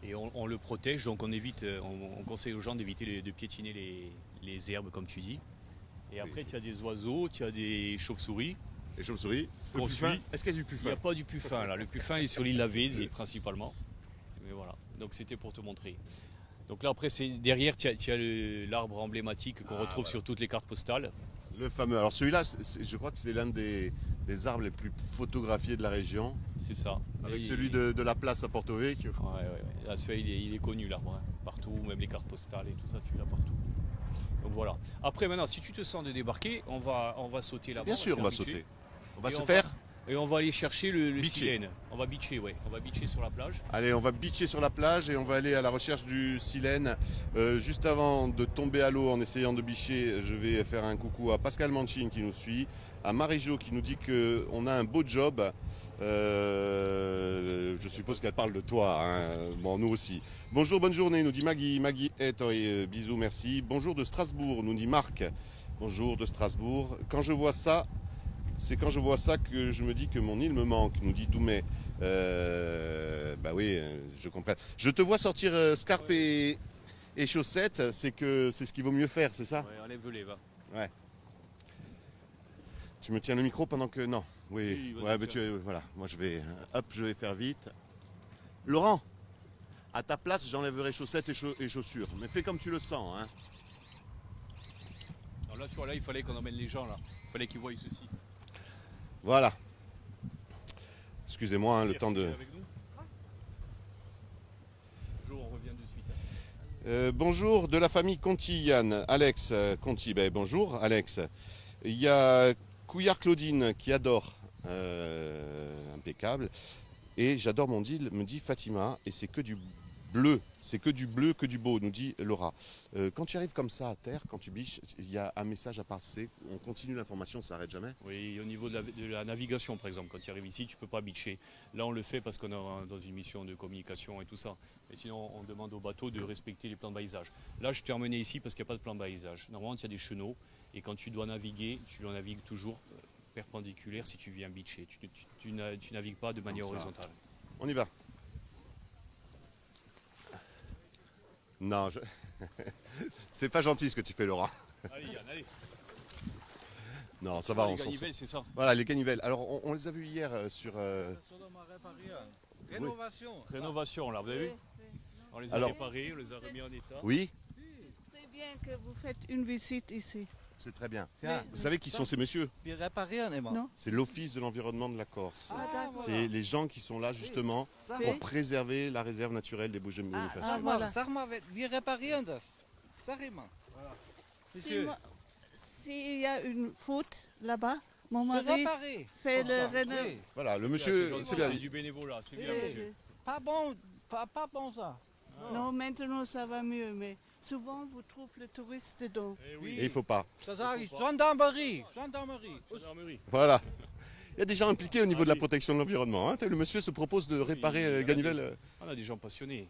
Et on le protège, donc on évite, on conseille aux gens d'éviter de piétiner les herbes comme tu dis. Et après tu as des oiseaux, tu as des chauves-souris. Les chauves-souris. Le Qu'on puffin. suit. Est-ce qu'il y a du Il n'y puffin? a pas du puffin là, le puffin est sur l'île Lavézie principalement. Mais voilà, donc c'était pour te montrer. Donc là après derrière tu as l'arbre emblématique qu'on retrouve voilà. sur toutes les cartes postales. Le fameux. Alors celui-là, je crois que c'est l'un des arbres les plus photographiés de la région. C'est ça. Avec Et- celui de la place à Porto Vecchio. Ouais. Là, celui-là, il est connu l'arbre, hein. Partout, même les cartes postales et tout ça, tu l'as partout. Donc voilà. Après maintenant, si tu te sens de débarquer, on va sauter là-bas. Bien sûr, on va faire sauter. On va Et se on faire. Et on va aller chercher le Beacher. silène. On va beacher, ouais. On va beacher sur la plage. Allez, on va beacher sur la plage et on va aller à la recherche du silène. Juste avant de tomber à l'eau en essayant de bicher, je vais faire un coucou à Pascal Manchin qui nous suit, à Marie-Jo qui nous dit qu'on a un beau job. Je suppose qu'elle parle de toi, hein. Bon, nous aussi. Bonjour, bonne journée, nous dit Maggie. Maggie est, bisous, merci. Bonjour de Strasbourg, nous dit Marc. Bonjour de Strasbourg. Quand je vois ça, c'est quand je vois ça que je me dis que mon île me manque, nous dit Doumet. Bah oui, je comprends. Je te vois sortir scarpe et chaussettes, c'est ce qu'il vaut mieux faire, c'est ça? Ouais, enlève-les, va. Ouais. Tu me tiens le micro pendant que... Non, oui. Oui, vas-y, Ouais, mais voilà, moi je vais faire vite. Laurent, à ta place, j'enlèverai chaussettes et chaussures. Mais fais comme tu le sens, hein. Alors là, tu vois, là, il fallait qu'on emmène les gens, là. Il fallait qu'ils voient ceci. Voilà. Excusez-moi, hein, le Pierre, temps tu de... viens avec nous Bonjour, on revient de suite. Bonjour de la famille Conti, Yann. Alex Conti, ben, bonjour Alex. Il y a Couillard Claudine qui adore, impeccable. Et j'adore mon île, me dit Fatima, et c'est que du bleu, que du beau, nous dit Laura. Quand tu arrives comme ça à terre, quand tu biches, il y a un message à passer, on continue l'information, ça n'arrête jamais. Oui, au niveau de la navigation, par exemple, quand tu arrives ici, tu ne peux pas beacher. Là, on le fait parce qu'on est dans une mission de communication et tout ça. Mais sinon, on demande au bateau de respecter les plans de balisage. Là, je t'ai emmené ici parce qu'il n'y a pas de plan de balisage. Normalement, il y a des chenaux et quand tu dois naviguer, tu dois naviguer toujours perpendiculaire si tu viens beacher. Tu navigues pas de manière Comme ça. horizontale. On y va. Non, c'est pas gentil ce que tu fais, Laura. Allez, Yann, allez. Non, ça va, les on s'en sort. ganivelles, c'est ça. Voilà, les ganivelles. Alors, on les a vus hier sur... Rénovation. Rénovation, là, vous avez vu? On les a Alors- réparés, on les a remis en état. Oui, C'est bien que vous faites une visite ici. c'est très bien. Tiens, Vous savez qui sont ces messieurs? puis réparer, Emma. Non. C'est l'Office de l'environnement de la Corse. Ah, d'accord. C'est les gens qui sont là justement Ça, pour préserver la réserve naturelle des Bouches de Bonifacio. Ah, voilà. wir reparieren das. Sag immer. S'il y a une faute là-bas, Mon C'est mari réparé. fait Comme le ça, rénov. oui. Voilà, le monsieur, gentil, c'est bien. c'est du bénévolat, c'est bien, Oui, monsieur. Pas bon, pas bon ça. Non, maintenant ça va mieux, mais souvent vous trouvez le touriste dedans. Eh Et oui, il ne faut pas. Ça s'arrive. Gendarmerie. Gendarmerie. gendarmerie. Voilà. Il y a des gens impliqués au niveau de la oui. protection de l'environnement. Hein. Le monsieur se propose de réparer il y a Ganivelle. On a des gens passionnés.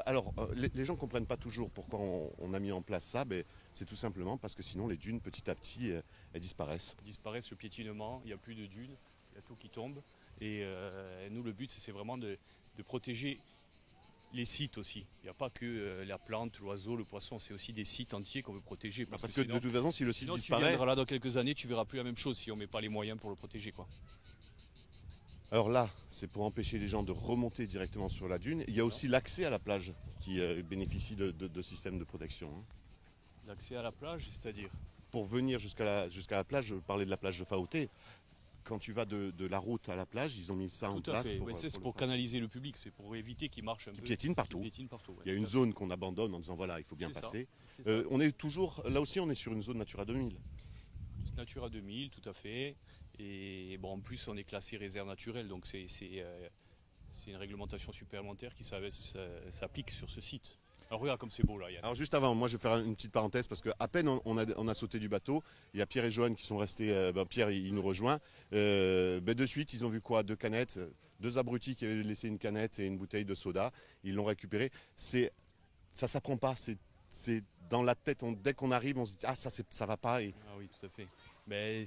Alors, les gens ne comprennent pas toujours pourquoi on a mis en place ça. Mais c'est tout simplement parce que sinon, les dunes, petit à petit, elles disparaissent. Ils disparaissent le piétinement, il n'y a plus de dunes, il y a tout qui tombe. Et nous, le but, c'est vraiment de protéger les sites aussi. Il n'y a pas que la plante, l'oiseau, le poisson, c'est aussi des sites entiers qu'on veut protéger. Parce que de toute façon, si le site sinon, tu disparaît... viendras là dans quelques années, tu verras plus la même chose si on ne met pas les moyens pour le protéger, quoi. Alors là, c'est pour empêcher les gens de remonter directement sur la dune. Il y a aussi l'accès à la plage qui bénéficie de systèmes de protection. Hein. L'accès à la plage, c'est-à-dire Pour venir jusqu'à la plage, je parlais de la plage de Faoté. Quand tu vas de la route à la plage, ils ont mis ça en tout à place. fait. C'est pour canaliser le public, c'est pour éviter qu'il marche un peu. Piétine partout. Qu'il piétine partout, ouais. Il y a une zone qu'on abandonne en disant voilà, il faut bien C'est ça. passer. C'est ça. On est toujours, là aussi, on est sur une zone Natura 2000. Natura 2000, tout à fait. Et bon, en plus, on est classé réserve naturelle, donc c'est une réglementation supplémentaire qui s'applique sur ce site. Alors regarde comme c'est beau là, Yann. Alors juste avant, moi je vais faire une petite parenthèse parce qu'à peine on a sauté du bateau, il y a Pierre et Johan qui sont restés, Pierre il nous rejoint, de suite ils ont vu quoi? 2 canettes, 2 abrutis qui avaient laissé une canette et une bouteille de soda, ils l'ont récupéré. Ça s'apprend pas, c'est dans la tête, dès qu'on arrive on se dit ah ça va pas. Et... Ah oui, tout à fait. Mais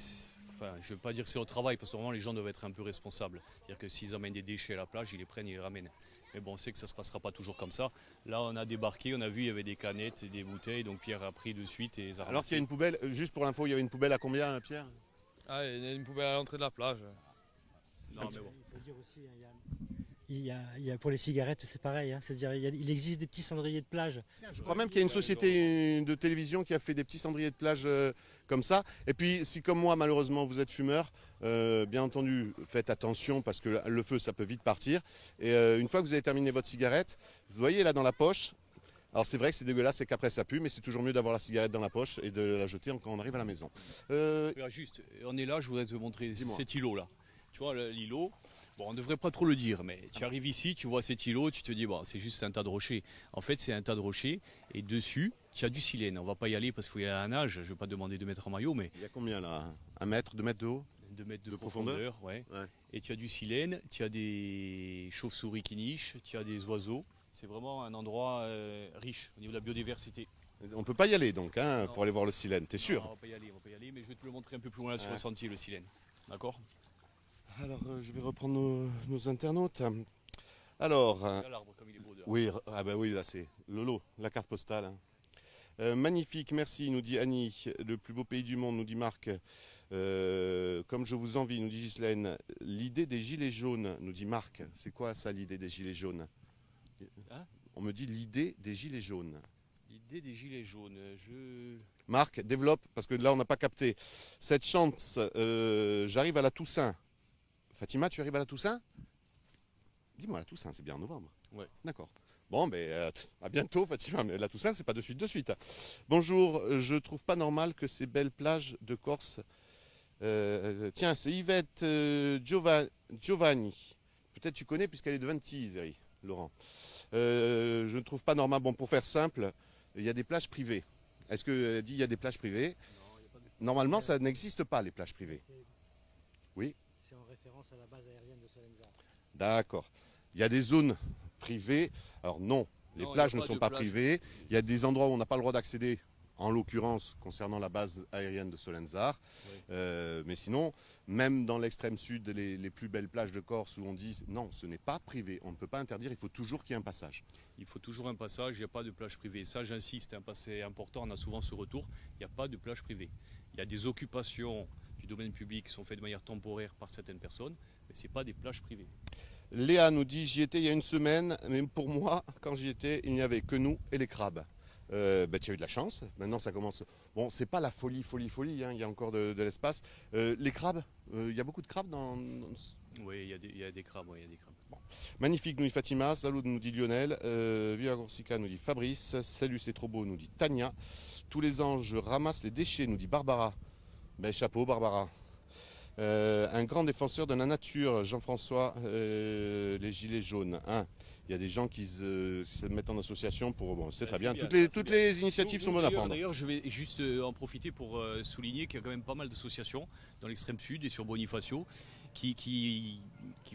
enfin, je ne veux pas dire que c'est au travail parce que vraiment les gens doivent être un peu responsables. C'est-à-dire que s'ils amènent des déchets à la plage, ils les prennent, ils les ramènent. Mais bon, on sait que ça ne se passera pas toujours comme ça. Là, on a débarqué, on a vu, il y avait des canettes et des bouteilles. Donc Pierre a pris de suite et les a Alors qu'il y a une poubelle, juste pour l'info, il y avait une poubelle à combien, Pierre? Ah, il y a une poubelle à l'entrée de la plage. Non, mais bon. Il faut dire aussi, il y a pour les cigarettes, c'est pareil. Hein. C'est-à-dire, il existe des petits cendriers de plage. Je crois même qu'il y a une société de télévision qui a fait des petits cendriers de plage comme ça. Et puis, si comme moi, malheureusement, vous êtes fumeur, bien entendu, faites attention parce que le feu, ça peut vite partir. Et une fois que vous avez terminé votre cigarette, vous voyez là dans la poche. Alors c'est vrai que c'est dégueulasse et qu'après ça pue, mais c'est toujours mieux d'avoir la cigarette dans la poche et de la jeter quand on arrive à la maison. Regarde, juste, on est là, je voudrais te montrer cet îlot-là. Tu vois, l'îlot, bon, on ne devrait pas trop le dire, mais tu arrives ici, tu vois cet îlot, tu te dis, bon, c'est juste un tas de rochers. En fait, c'est un tas de rochers et dessus, tu as du silène. On ne va pas y aller parce qu'il faut y aller à la nage. Je ne vais pas demander de mettre en maillot, mais... Il y a combien là? 1 mètre, 2 mètres de haut? 2 mètres de De profondeur, profondeur, ouais. Ouais. Et tu as du silène, tu as des chauves-souris qui nichent, tu as des oiseaux. C'est vraiment un endroit riche au niveau de la biodiversité. On ne peut pas y aller donc hein, Non. pour aller voir le silène, t'es sûr? Non, on va pas y aller, mais je vais te le montrer un peu plus loin là sur le sentier, le silène. D'accord? Alors je vais reprendre nos internautes. Alors, Regarde l'arbre comme il est beau dehors. oui, oui, là c'est Lolo, la carte postale. Magnifique, merci, nous dit Annie. Le plus beau pays du monde, nous dit Marc. Comme je vous envie, nous dit Ghislaine. L'idée des gilets jaunes, nous dit Marc. C'est quoi ça, l'idée des gilets jaunes? Hein? On me dit l'idée des gilets jaunes. L'idée des gilets jaunes, Marc, développe, parce que là on n'a pas capté. Cette chance, j'arrive à la Toussaint. Fatima, tu arrives à la Toussaint? Dis-moi, la Toussaint, c'est bien en novembre. Ouais. D'accord. Bon, mais à bientôt, Fatima. Mais la Toussaint, c'est pas de suite. Bonjour, je trouve pas normal que ces belles plages de Corse. Tiens, c'est Yvette Giovanni. Peut-être tu connais puisqu'elle est de Ventiseri, Laurent. Je ne trouve pas normal. Bon, pour faire simple, il y a des plages privées. Est-ce qu'elle dit il y a des plages privées? Non, il y a pas de... Normalement, ça n'existe pas, les plages privées. Oui. C'est en référence à la base aérienne de Solenza. D'accord. Il y a des zones privées. Alors non, les Non, il plages y a ne pas sont de pas plage. privées. Il y a des endroits où on n'a pas le droit d'accéder, en l'occurrence concernant la base aérienne de Solenzar. Oui. Mais sinon, même dans l'extrême sud, les plus belles plages de Corse où on dit non, ce n'est pas privé, on ne peut pas interdire, il faut toujours qu'il y ait un passage. Il faut toujours un passage, il n'y a pas de plage privée. Ça, j'insiste, c'est important, on a souvent ce retour. Il n'y a pas de plage privée. Il y a des occupations du domaine public qui sont faites de manière temporaire par certaines personnes, mais ce n'est pas des plages privées. Léa nous dit j'y étais il y a une semaine, mais pour moi, quand j'y étais, il n'y avait que nous et les crabes. Tu as eu de la chance, maintenant ça commence. Bon, c'est pas la folie, hein, il y a encore de l'espace. Les crabes, il y a beaucoup de crabes dans. Oui, il y a des crabes, oui, il y a des crabes. Bon. Magnifique, nous dit Fatima. Salut, nous dit Lionel. Via Corsica, nous dit Fabrice. Salut, c'est trop beau, nous dit Tania. Tous les anges ramassent les déchets, nous dit Barbara. Ben, chapeau, Barbara. Un grand défenseur de la nature, Jean-François, les gilets jaunes. Hein. Il y a des gens qui se mettent en association pour... Bon, c'est très bien. Toutes les initiatives sont bonnes à prendre. D'ailleurs, je vais juste en profiter pour souligner qu'il y a quand même pas mal d'associations dans l'extrême sud et sur Bonifacio qui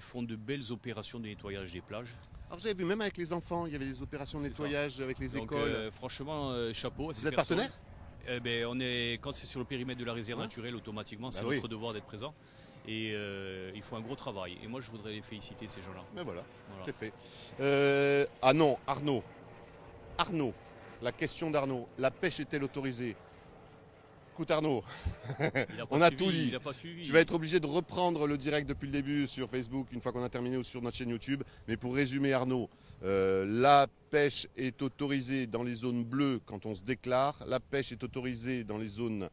font de belles opérations de nettoyage des plages. Alors, vous avez vu, même avec les enfants, il y avait des opérations de nettoyage avec les écoles. Franchement, chapeau à ces Vous êtes personnes. partenaire? Quand c'est sur le périmètre de la réserve naturelle, automatiquement, c'est notre devoir d'être présent. Et ils font un gros travail. Et moi, je voudrais les féliciter, ces gens-là. Mais voilà. C'est fait. Ah non, Arnaud. Arnaud, la question d'Arnaud. La pêche est-elle autorisée? Écoute Arnaud, on a tout dit. Tu vas être obligé de reprendre le direct depuis le début sur Facebook une fois qu'on a terminé ou sur notre chaîne YouTube. Mais pour résumer Arnaud, la pêche est autorisée dans les zones bleues quand on se déclare. La pêche est autorisée dans les zones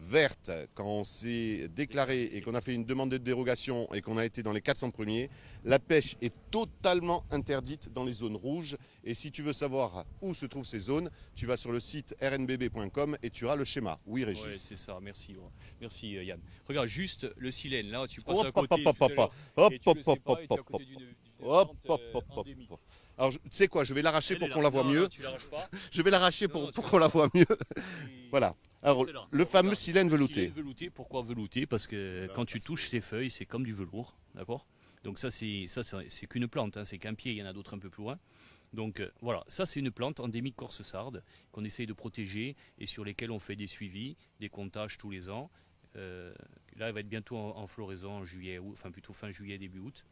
verte quand on s'est déclaré et qu'on a fait une demande de dérogation et qu'on a été dans les 400 premiers. La pêche est totalement interdite dans les zones rouges et si tu veux savoir où se trouvent ces zones, tu vas sur le site rnbb.com et tu auras le schéma. Oui Régis. Ouais, c'est ça, merci. Merci Yann. Regarde juste le silène là, tu passes à côté. Alors tu sais quoi, je vais l'arracher pour qu'on la voie mieux. Tu l'arraches pas. Je vais l'arracher pour qu'on la voit mieux. Voilà. Alors, le fameux silène velouté. Silène velouté, pourquoi velouté? Parce que quand tu touches ces feuilles, c'est comme du velours, d'accord? Donc ça, c'est qu'une plante, hein, c'est qu'un pied, il y en a d'autres un peu plus loin. Donc voilà, ça c'est une plante endémique corse-sarde qu'on essaye de protéger et sur lesquelles on fait des suivis, des comptages tous les ans. Là, elle va être bientôt en floraison en juillet, enfin plutôt fin juillet, début août.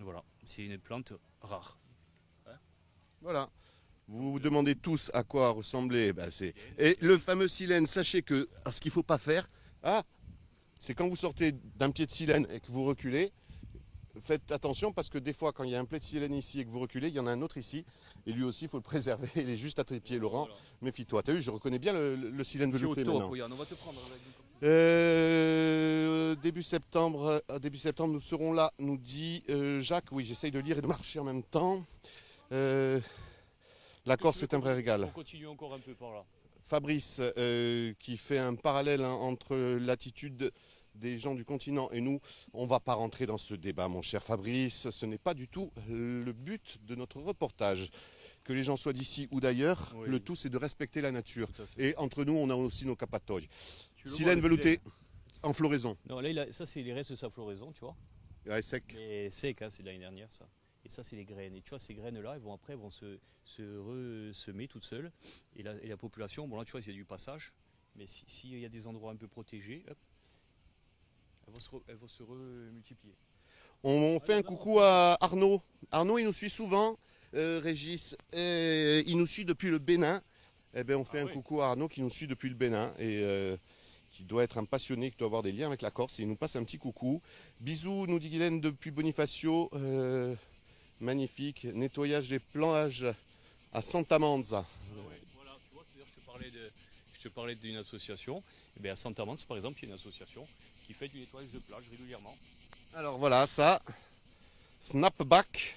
Voilà, c'est une plante rare. Hein? Voilà. Vous vous demandez tous à quoi ressemblait. Et le fameux silène, sachez que ce qu'il ne faut pas faire, c'est quand vous sortez d'un pied de silène et que vous reculez, faites attention parce que des fois quand il y a un pied de silène ici et que vous reculez, il y en a un autre ici. Et lui aussi, il faut le préserver. Il est juste à tes pieds, Laurent. Voilà. Méfie-toi. Tu as vu, je reconnais bien le silène velouté maintenant. Regarde, on va te prendre. Début septembre, nous serons là, nous dit Jacques. Oui, j'essaye de lire et de marcher en même temps. La Corse est un vrai régal. On continue encore un peu par là. Fabrice, qui fait un parallèle entre l'attitude des gens du continent et nous, on ne va pas rentrer dans ce débat, mon cher Fabrice. Ce n'est pas du tout le but de notre reportage. Que les gens soient d'ici ou d'ailleurs, oui. Le tout c'est de respecter la nature. Et entre nous, on a aussi nos capatoilles. Silène velouté en floraison. Non, là, ça c'est les restes de sa floraison, tu vois. Ouais, sec. Et sec, hein, c'est de l'année dernière ça. Et ça, c'est les graines. Et tu vois, ces graines-là, elles vont après se ressemer toutes seules. Et la population, bon là, tu vois, il y a du passage. Mais s'il y a des endroits un peu protégés, hop, elles vont se remultiplier. On fait un coucou à Arnaud. Arnaud, il nous suit souvent. Régis, il nous suit depuis le Bénin. Eh bien, on fait un coucou à Arnaud qui nous suit depuis le Bénin. Et qui doit être un passionné, qui doit avoir des liens avec la Corse. Et il nous passe un petit coucou. Bisous, nous dit Guylaine depuis Bonifacio. Magnifique, nettoyage des plages à Santa Manza. Voilà, tu vois, je te parlais d'une association. Et bien à Santa Manza, par exemple, il y a une association qui fait du nettoyage de plage régulièrement. Alors voilà, ça, snapback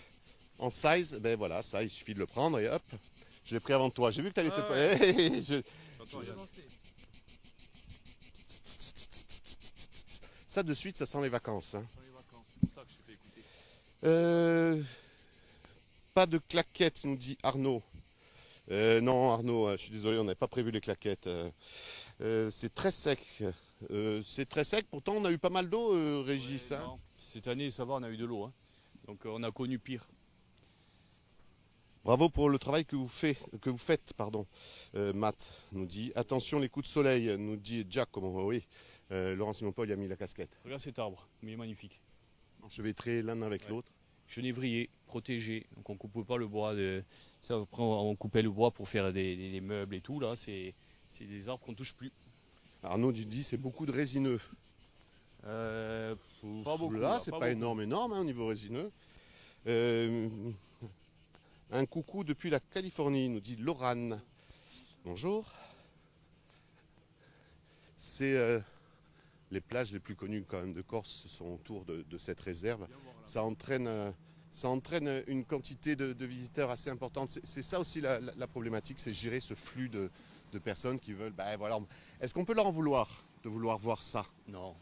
en size, ben voilà, ça, il suffit de le prendre et hop, je l'ai pris avant toi. J'ai vu que tu allais te... Ça de suite, ça sent les vacances. Hein. C'est ça que je t'ai fait écouter. Pas de claquettes, nous dit Arnaud. Non, Arnaud, je suis désolé, on n'avait pas prévu les claquettes. C'est très sec. Pourtant on a eu pas mal d'eau, Régis. Ouais, hein. Cette année, ça va, on a eu de l'eau. Hein. Donc on a connu pire. Bravo pour le travail que vous faites, Matt nous dit. Attention les coups de soleil, nous dit Giacomo. Oui, Laurent Simon-Paul a mis la casquette. Regarde cet arbre, mais il est magnifique. Enchevêtrés l'un avec l'autre. Genévrier, protégé, donc on ne coupe pas le bois. Ça, après, on coupait le bois pour faire des meubles et tout. Là, c'est des arbres qu'on ne touche plus. Arnaud dit c'est beaucoup de résineux. Pas beaucoup. Là, c'est pas énorme hein, au niveau résineux. Un coucou depuis la Californie, nous dit Laurane. Bonjour. C'est les plages les plus connues quand même de Corse sont autour de cette réserve. Ça entraîne une quantité de visiteurs assez importante. C'est ça aussi la problématique, c'est gérer ce flux de personnes qui veulent... voilà. Est-ce qu'on peut leur en vouloir de vouloir voir ça? Non.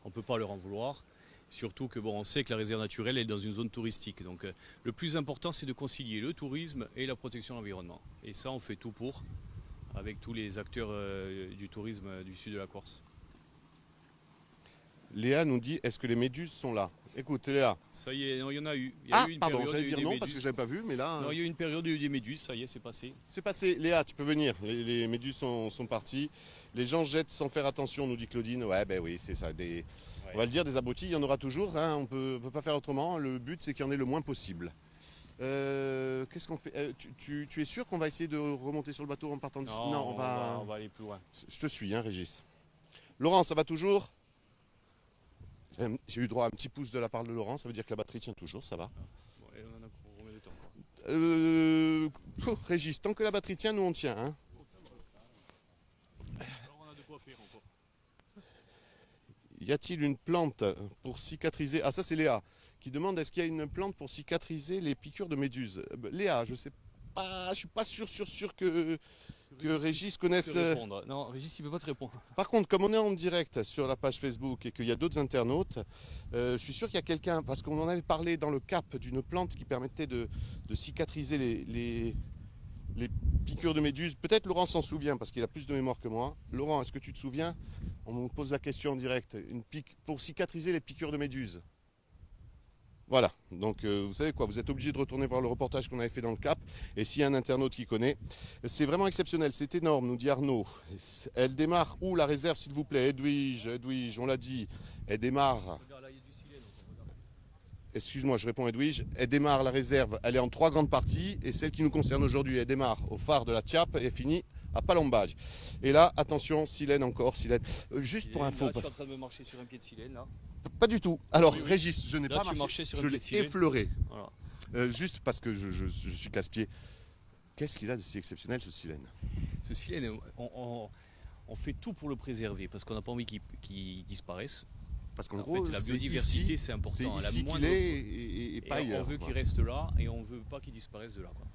On ne peut pas leur en vouloir. Surtout que bon, on sait que la réserve naturelle est dans une zone touristique. Donc le plus important, c'est de concilier le tourisme et la protection de l'environnement. Et ça, on fait tout pour, avec tous les acteurs du tourisme du sud de la Corse. Léa nous dit, est-ce que les méduses sont là? Écoute Léa. Ça y est, non, il y en a eu. Il y a eu une pardon, période, j'allais il y a eu dire des non méduses. parce que je l'avais pas vu, mais là... Non, il y a eu une période où il y a eu des méduses, ça y est, c'est passé. C'est passé. Léa, tu peux venir. Les méduses sont parties. Les gens jettent sans faire attention, nous dit Claudine. Ouais, ben oui, c'est ça. On va le dire, des abrutis, il y en aura toujours. Hein, on peut pas faire autrement. Le but, c'est qu'il y en ait le moins possible. Qu'est-ce qu'on fait? Tu es sûr qu'on va essayer de remonter sur le bateau en partant d'ici? Non, on va aller plus loin. Je te suis, hein, Régis. Laurent, ça va toujours? J'ai eu droit à un petit pouce de la part de Laurent. Ça veut dire que la batterie tient toujours, ça va. Bon, et on remet le temps, Régis, tant que la batterie tient, nous on tient. Hein. Alors, on a de quoi faire encore. Y a-t-il une plante pour cicatriser? Ah, ça c'est Léa qui demande, est-ce qu'il y a une plante pour cicatriser les piqûres de méduses? Léa, je sais pas, je suis pas sûr que Régis connaisse. Non, Régis, il ne peut pas te répondre. Par contre, comme on est en direct sur la page Facebook et qu'il y a d'autres internautes, je suis sûr qu'il y a quelqu'un, parce qu'on en avait parlé dans le Cap d'une plante qui permettait de cicatriser les piqûres de méduses. Peut-être Laurent s'en souvient parce qu'il a plus de mémoire que moi. Laurent, est-ce que tu te souviens? On me pose la question en direct. Une pique pour cicatriser les piqûres de méduses. Voilà, donc vous savez quoi, vous êtes obligé de retourner voir le reportage qu'on avait fait dans le Cap. Et s'il y a un internaute qui connaît, c'est vraiment exceptionnel, c'est énorme, nous dit Arnaud. Elle démarre où la réserve, s'il vous plaît? Edwige, on l'a dit, elle démarre. Excuse-moi, je réponds Edwige. Elle démarre la réserve, elle est en 3 grandes parties. Et celle qui nous concerne aujourd'hui, elle démarre au phare de la Tiape et finit à Palombage. Et là, attention, Silène encore, Silène. Juste pour info. Là, tu es en train de me marcher sur un pied de silène, là. Pas du tout. Alors, Oui. Régis, je n'ai Là, pas marché, sur je l'ai effleuré. Voilà. Juste parce que je suis casse-pied. Qu'est-ce qu'il a de si exceptionnel, ce silène? Ce silène, on fait tout pour le préserver parce qu'on n'a pas envie qu'il disparaisse. Parce qu'en En gros, fait, la biodiversité, c'est important. C'est ici qu'il est et pas ailleurs. On veut qu'il reste là et on ne veut pas qu'il disparaisse de là, quoi.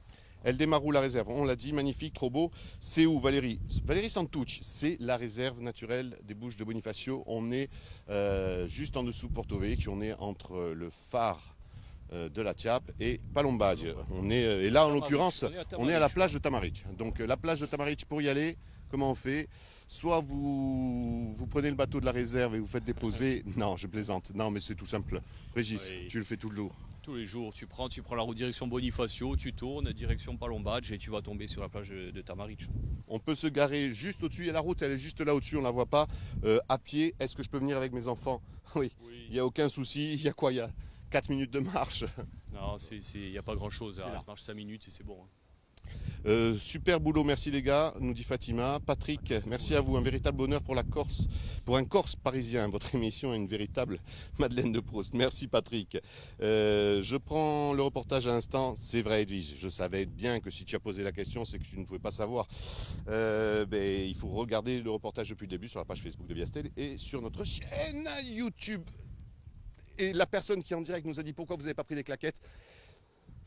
Elle démarre où la réserve? On l'a dit, magnifique, trop beau. C'est où Valérie? Valérie Santucci, c'est la réserve naturelle des Bouches de Bonifacio. On est juste en dessous Porto Vecchio, on est entre le phare de la Tiape et Palombage. Et là, en l'occurrence, on est à la plage de Tamaric. Donc la plage de Tamaric, pour y aller, comment on fait? Soit vous prenez le bateau de la réserve et vous faites déposer. Non, je plaisante. Non, mais c'est tout simple. Régis, Oui. tu le fais tout le jour. Tous les jours, tu prends la route direction Bonifacio, tu tournes, direction Palombage et tu vas tomber sur la plage de Tamaric. On peut se garer juste au-dessus. Et la route, elle est juste là au-dessus, on ne la voit pas. À pied, est-ce que je peux venir avec mes enfants? Oui, il n'y a aucun souci. Il y a quoi? Il y a 4 minutes de marche. Non, il n'y a pas grand-chose. là. Tu marches 5 minutes et c'est bon. Hein. Super boulot, merci les gars, nous dit Fatima. Patrick, merci à vous, un véritable honneur pour la Corse, pour un Corse parisien. Votre émission est une véritable Madeleine de Proust. Merci Patrick. Je prends le reportage à l'instant. C'est vrai Edwige, je savais bien que si tu as posé la question, c'est que tu ne pouvais pas savoir. Il faut regarder le reportage depuis le début sur la page Facebook de Viastel et sur notre chaîne YouTube. Et la personne qui est en direct nous a dit pourquoi vous n'avez pas pris des claquettes.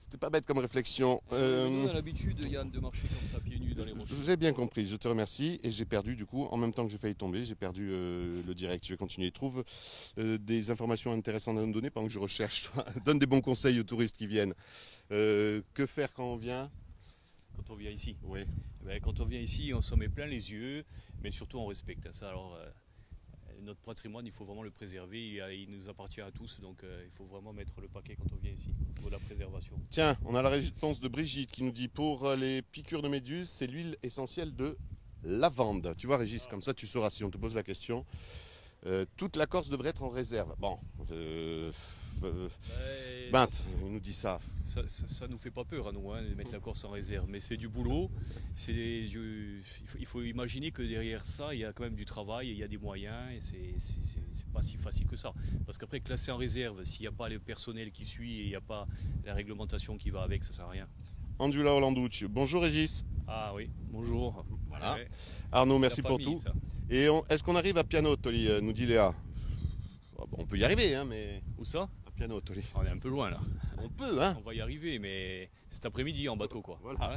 C'était pas bête comme réflexion. On a l'habitude, Yann, de marcher comme ça, pieds nus dans les roches. J'ai bien compris, je te remercie. Et j'ai perdu, du coup, en même temps que j'ai failli tomber, j'ai perdu le direct. Je vais continuer. Trouve des informations intéressantes à nous donner pendant que je recherche. Donne des bons conseils aux touristes qui viennent. Que faire quand on vient? Quand on vient ici. Oui. Quand on vient ici, on s'en met plein les yeux, mais surtout on respecte ça. Alors, notre patrimoine, il faut vraiment le préserver, il nous appartient à tous, donc il faut vraiment mettre le paquet quand on vient ici, au niveau de la préservation. Tiens, on a la réponse de Brigitte qui nous dit pour les piqûres de méduses, c'est l'huile essentielle de lavande. Tu vois Régis, comme ça tu sauras si on te pose la question. Toute la Corse devrait être en réserve. Bon, Bint, il nous dit ça. Ça nous fait pas peur à nous, de mettre la Corse en réserve, mais c'est du boulot. Il faut imaginer que derrière ça, il y a quand même du travail, il y a des moyens, et c'est pas si facile que ça. Parce qu'après, classer en réserve, s'il n'y a pas le personnel qui suit et il n'y a pas la réglementation qui va avec, ça sert à rien. Angela Orlanducci, bonjour Régis. Ah oui, bonjour. Voilà. Ouais. Arnaud, merci La famille, pour tout. ça. Et est-ce qu'on arrive à Pianottoli, nous dit Léa? On peut y arriver, hein, mais... Où ça? Pianottoli. On est un peu loin là. On peut, hein. On va y arriver, mais cet après-midi en bateau quoi. Voilà.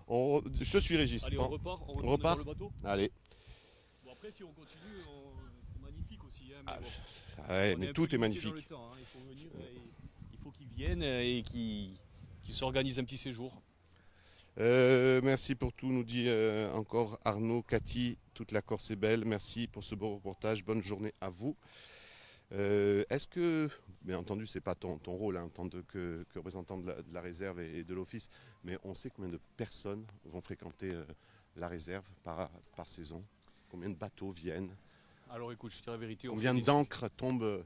Ouais. Je te suis Régis. Allez, on repart. On repart le bateau. Allez. Bon après si on continue, c'est magnifique aussi. aussi. Hein, Ah, bon, ouais, on mais un tout peu est limité dans magnifique. le temps, hein. Il faut venir, il faut qu'ils viennent et qu'ils s'organisent un petit séjour. Merci pour tout, nous dit encore Arnaud, Cathy, toute la Corse est belle. Merci pour ce beau reportage. Bonne journée à vous. Est-ce que, bien entendu, c'est pas ton rôle hein, en tant que représentant de la réserve et de l'office, mais on sait combien de personnes vont fréquenter la réserve par saison? Combien de bateaux viennent? Alors écoute, je te dis la vérité. Combien d'encre tombe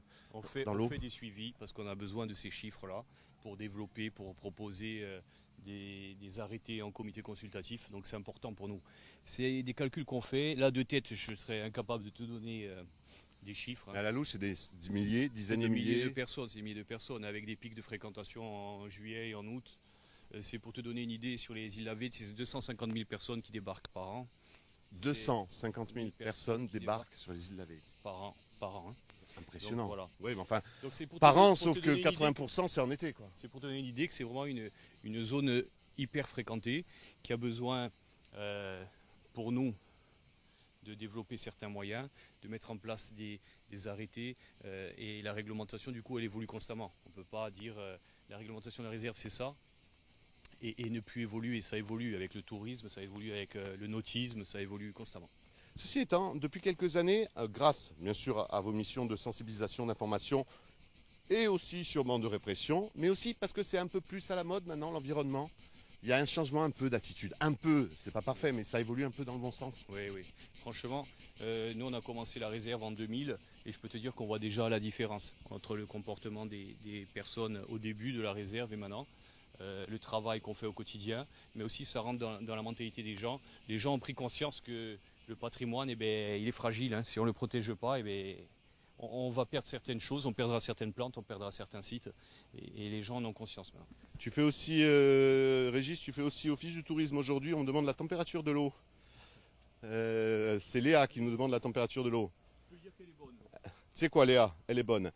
dans l'eau? On fait des suivis parce qu'on a besoin de ces chiffres-là pour développer, pour proposer des arrêtés en comité consultatif. Donc c'est important pour nous. C'est des calculs qu'on fait. Là, de tête, je serais incapable de te donner des chiffres. À la louche, c'est des milliers, dizaines de milliers de milliers. personnes, c'est des milliers de personnes avec des pics de fréquentation en juillet et en août. C'est pour te donner une idée, sur les îles Lavées, c'est 250 000 personnes qui débarquent par an. 250 000 personnes débarquent sur les îles Lavées. Par an. Hein. Impressionnant. Donc, voilà. Oui, mais enfin, Donc, c'est pour par te- an, pour sauf te que donner une idée 80% c'est en été, quoi. C'est pour te donner une idée que c'est vraiment une zone hyper fréquentée qui a besoin, pour nous, de développer certains moyens, de mettre en place des arrêtés et la réglementation, du coup, elle évolue constamment. On ne peut pas dire la réglementation de la réserve, c'est ça, et ne plus évoluer. Ça évolue avec le tourisme, ça évolue avec le nautisme, ça évolue constamment. Ceci étant, depuis quelques années, grâce bien sûr à vos missions de sensibilisation, d'information et aussi sûrement de répression, mais aussi parce que c'est un peu plus à la mode maintenant, l'environnement, il y a un changement un peu d'attitude. Un peu, c'est pas parfait, mais ça évolue un peu dans le bon sens. Oui, oui. Franchement, nous on a commencé la réserve en 2000 et je peux te dire qu'on voit déjà la différence entre le comportement des personnes au début de la réserve et maintenant. Le travail qu'on fait au quotidien, mais aussi ça rentre dans la mentalité des gens. Les gens ont pris conscience que le patrimoine, il est fragile. Hein. Si on ne le protège pas, on va perdre certaines choses, on perdra certaines plantes, on perdra certains sites. Et les gens en ont conscience maintenant. Tu fais aussi, Régis, tu fais aussi office du tourisme aujourd'hui. On me demande la température de l'eau. C'est Léa qui nous demande la température de l'eau. Je peux dire qu'elle est bonne. Tu sais quoi, Léa? Elle est bonne.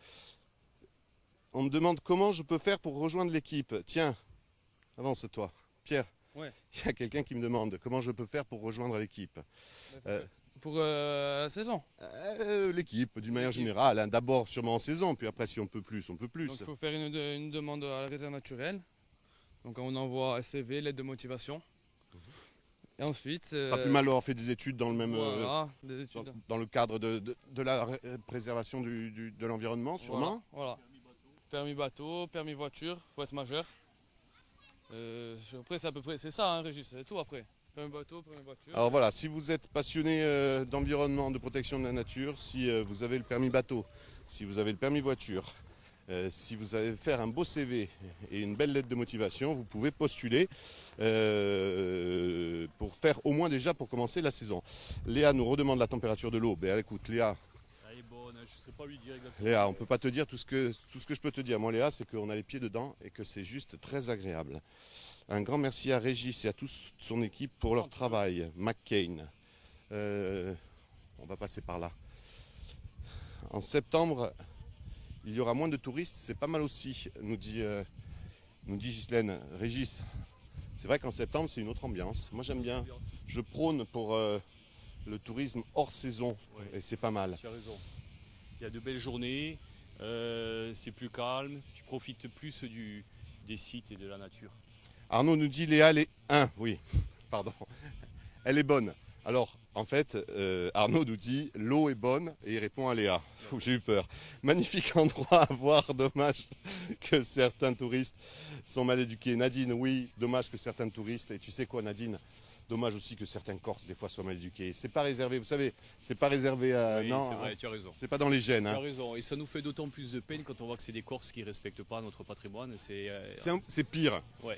On me demande comment je peux faire pour rejoindre l'équipe. Tiens, avance-toi. Pierre, Ouais. il y a quelqu'un qui me demande comment je peux faire pour rejoindre l'équipe. Pour la saison. L'équipe, d'une manière générale. Hein. D'abord, sûrement en saison, puis après, si on peut plus, on peut plus. Donc il faut faire une demande à la réserve naturelle. Donc on envoie un CV, lettre de motivation. Et ensuite... Pas plus mal d'avoir fait des études dans le même... Voilà, des études. dans le cadre de la préservation de l'environnement, sûrement. Voilà. Permis bateau, permis voiture, faut être majeur. Après c'est à peu près, c'est ça hein, Régis, c'est tout après. Permis bateau, permis voiture. Alors voilà, si vous êtes passionné d'environnement, de protection de la nature, si vous avez le permis bateau, si vous avez le permis voiture, si vous allez faire un beau CV et une belle lettre de motivation, vous pouvez postuler pour faire au moins déjà pour commencer la saison. Léa nous redemande la température de l'eau. Ben écoute Léa, Elle est bonne, je ne saurais pas lui dire exactement. Léa, on ne peut pas te dire tout ce que je peux te dire. Moi Léa, c'est qu'on a les pieds dedans et que c'est juste très agréable. Un grand merci à Régis et à toute son équipe pour leur travail. McCain. On va passer par là. En septembre, il y aura moins de touristes, c'est pas mal aussi, nous dit Ghislaine. Régis, c'est vrai qu'en septembre, c'est une autre ambiance. Moi j'aime bien, je prône pour le tourisme hors saison, Ouais. et c'est pas mal. Tu as raison. Il y a de belles journées, c'est plus calme, tu profites plus des sites et de la nature. Arnaud nous dit Léa, elle est... oui, pardon. Elle est bonne. Alors, en fait, Arnaud nous dit l'eau est bonne et il répond à Léa. J'ai eu peur. Magnifique endroit à voir, dommage que certains touristes sont mal éduqués. Nadine, oui, dommage que certains touristes, et tu sais quoi Nadine, dommage aussi que certains Corses des fois soient mal éduqués. C'est pas réservé, vous savez, c'est pas réservé à... Oui, non, c'est vrai, tu as raison. c'est pas dans les gènes. Tu as Hein. raison, et ça nous fait d'autant plus de peine quand on voit que c'est des Corses qui ne respectent pas notre patrimoine. C'est pire. Ouais.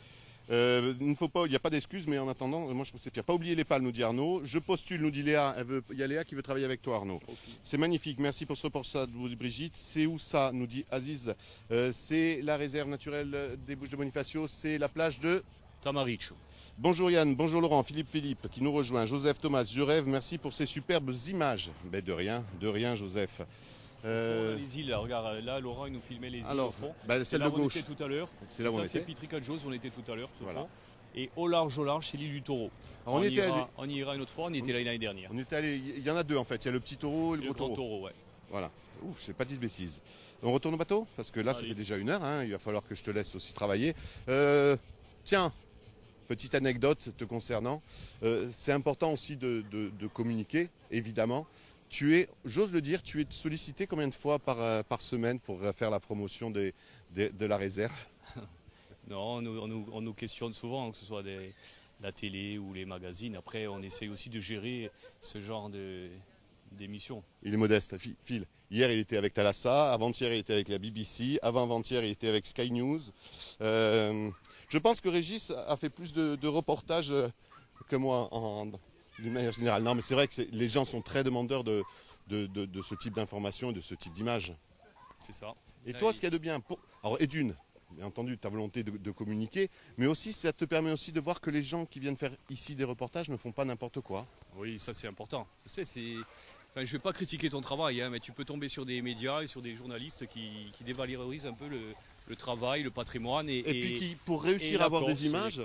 Il ne faut pas, il n'y a pas d'excuses, mais en attendant, moi je trouve que c'est pire. Pas oublier les pales, nous dit Arnaud. Je postule, nous dit Léa. Il y a Léa qui veut travailler avec toi, Arnaud. Okay. C'est magnifique, merci pour ce reportage, nous dit Brigitte. C'est où ça, nous dit Aziz. C'est la réserve naturelle des Bouches de Bonifacio, c'est la plage de... Tamaricho. Bonjour Yann, bonjour Laurent, Philippe qui nous rejoint. Joseph Thomas, je rêve, merci pour ces superbes images. Ben de rien Joseph. Les îles, là, regarde, là Laurent il nous filmait les îles Alors, au fond. ben, C'est celle là de où on gauche. était tout à l'heure. C'est là où on Ça c'est était. Pitricajos, on était tout à l'heure. Voilà. Fond. Et au large, c'est l'île du Taureau. Alors, On y ira une autre fois, on y était là l'année dernière. On était allé, il y en a deux en fait, il y a le petit taureau et le Le gros grand taureau. taureau, ouais. Voilà. Ouh, je n'ai pas dit de bêtises. On retourne au bateau? Parce que là, ça Allez. fait déjà 1 heure. Hein. Il va falloir que je te laisse aussi travailler. Tiens, petite anecdote te concernant. C'est important aussi de communiquer, évidemment. J'ose le dire, tu es sollicité combien de fois par semaine pour faire la promotion de la réserve? Non, on nous questionne souvent, que ce soit la télé ou les magazines. Après, on essaye aussi de gérer ce genre d'émissions. Il est modeste, Phil. Hier, il était avec Thalassa, avant-hier, il était avec la BBC, avant-avant-hier, il était avec Sky News. Je pense que Régis a fait plus de reportages que moi, d'une manière générale. Non, mais c'est vrai que les gens sont très demandeurs de ce type d'informations et de ce type d'images. C'est ça. Et toi, ce qu'il y a de bien, alors, et d'une, bien entendu, ta volonté de communiquer, mais aussi, ça te permet aussi de voir que les gens qui viennent faire ici des reportages ne font pas n'importe quoi. Oui, ça c'est important. Tu sais, je ne vais pas critiquer ton travail, hein, mais tu peux tomber sur des médias et sur des journalistes qui dévalorisent un peu le travail, le patrimoine. Et puis qui, pour réussir à avoir des images,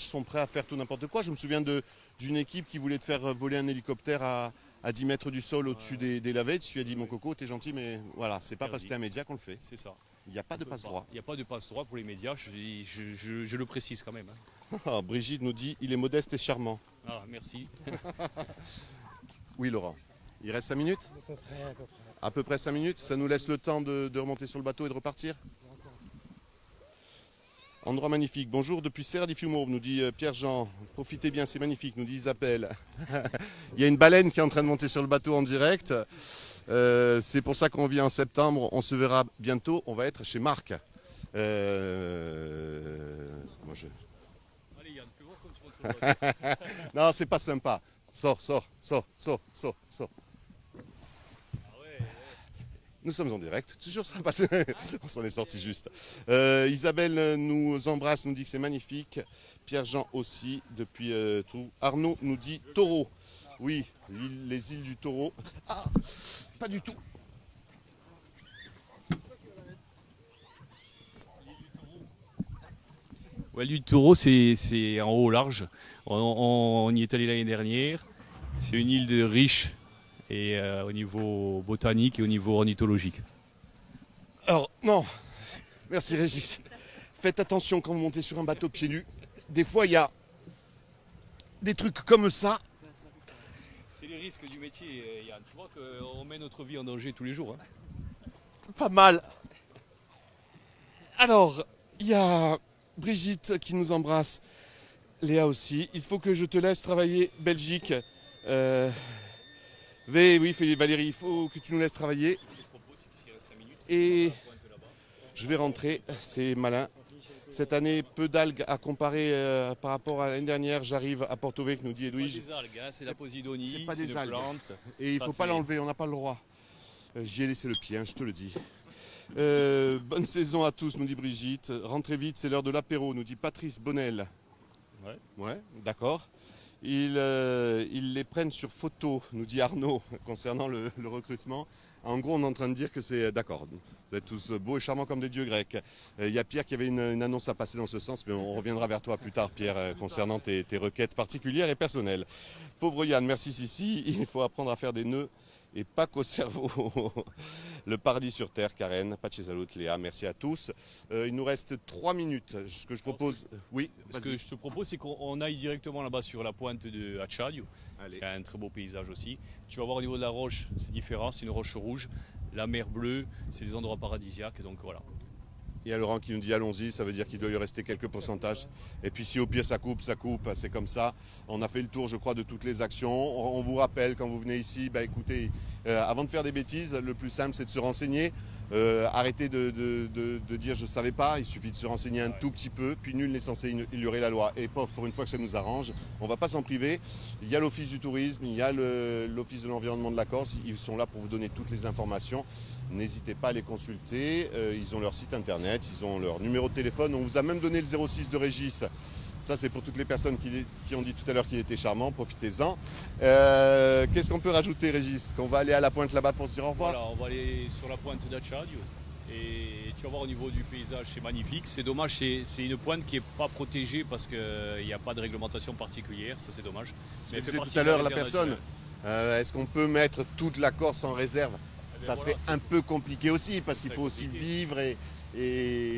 sont prêts à faire tout n'importe quoi. Je me souviens d'une équipe qui voulait te faire voler un hélicoptère à 10 mètres du sol au-dessus des lavets. Tu lui as dit, mon coco, t'es gentil, mais voilà, c'est pas parce que t'es un média qu'on le fait. C'est ça. Il n'y a pas de passe-droit. Il n'y a pas de passe-droit pour les médias, je le précise quand même. Hein. Brigitte nous dit, il est modeste et charmant. Ah, merci. Oui, Laurent. Il reste 5 minutes? À peu près, à peu près. À peu près 5 minutes. Ça nous laisse le temps de remonter sur le bateau et de repartir. Endroit magnifique. Bonjour depuis Serra di Fiumorbe, nous dit Pierre-Jean. Profitez bien, c'est magnifique, nous dit Isabelle. Il y a une baleine qui est en train de monter sur le bateau en direct. C'est pour ça qu'on vient en septembre. On se verra bientôt. On va être chez Marc. Allez Yann, fais voir comme tu montes sur le bateau. Non, c'est pas sympa. Sors. Nous sommes en direct, toujours ça passe. On s'en est sorti juste. Isabelle nous embrasse, nous dit que c'est magnifique. Pierre-Jean aussi, depuis tout. Arnaud nous dit taureau. Oui, les îles du taureau. Ah, pas du tout. Ouais, l'île du Taureau, c'est en haut au large. On y est allé l'année dernière. C'est une île riche et au niveau botanique et au niveau ornithologique. Alors, non. Merci Régis. Faites attention quand vous montez sur un bateau pieds nus. Des fois, il y a des trucs comme ça. C'est les risques du métier, Yann. Tu vois qu'on met notre vie en danger tous les jours. Hein. Pas mal. Alors, il y a Brigitte qui nous embrasse. Léa aussi. Il faut que je te laisse travailler Belgique. Oui, Valérie, il faut que tu nous laisses travailler. Et je vais rentrer, c'est malin. Cette année, peu d'algues à comparer par rapport à l'année dernière. J'arrive à Porto-Vecchio, nous dit Edwige. C'est pas des algues, hein, c'est la posidonie, c'est pas des algues. Plante. Et il ne faut pas l'enlever, on n'a pas le droit. J'y ai laissé le pied, hein, je te le dis. Bonne saison à tous, nous dit Brigitte. Rentrez vite, c'est l'heure de l'apéro, nous dit Patrice Bonnel. Ouais, d'accord. Ils les prennent sur photo, nous dit Arnaud, concernant le recrutement. En gros, on est en train de dire que c'est d'accord. Vous êtes tous beaux et charmants comme des dieux grecs. Il y a Pierre qui avait une annonce à passer dans ce sens, mais on reviendra vers toi plus tard, Pierre, concernant tes requêtes particulières et personnelles. Pauvre Yann, merci Sissi. Il faut apprendre à faire des nœuds et pas qu'au cerveau. Le paradis sur terre, Karen, Pace Salut, Léa, merci à tous. Il nous reste 3 minutes. Ce que je propose, oui. Ce que je te propose, c'est qu'on aille directement là-bas sur la pointe de Acciaio. Il y a un très beau paysage aussi. Tu vas voir au niveau de la roche, c'est différent, c'est une roche rouge. La mer bleue, c'est des endroits paradisiaques, donc voilà. Il y a Laurent qui nous dit allons-y, ça veut dire qu'il doit y rester quelques pourcentages. Et puis si au pire ça coupe, c'est comme ça. On a fait le tour, je crois, de toutes les actions. On vous rappelle, quand vous venez ici, écoutez, avant de faire des bêtises, le plus simple c'est de se renseigner. Arrêtez de dire je ne savais pas, il suffit de se renseigner un tout petit peu, puis nul n'est censé ignorer la loi. Et pauvre, pour une fois que ça nous arrange, on ne va pas s'en priver. Il y a l'Office du tourisme, il y a l'Office de l'environnement de la Corse, ils sont là pour vous donner toutes les informations. N'hésitez pas à les consulter, ils ont leur site internet, ils ont leur numéro de téléphone, on vous a même donné le 06 de Régis. Ça, c'est pour toutes les personnes qui ont dit tout à l'heure qu'il était charmant, profitez-en. Qu'est-ce qu'on peut rajouter, Régis? Qu'on va aller à la pointe là-bas pour se dire au revoir? Voilà, on va aller sur la pointe d'Acciaio. Et tu vas voir au niveau du paysage, c'est magnifique. C'est dommage, c'est une pointe qui n'est pas protégée parce qu'il n'y a pas de réglementation particulière, ça c'est dommage. Mais tout à l'heure, la personne, Est-ce qu'on peut mettre toute la Corse en réserve? Eh ben Ça serait voilà, un peu compliqué aussi, parce qu'il très faut aussi compliqué. vivre et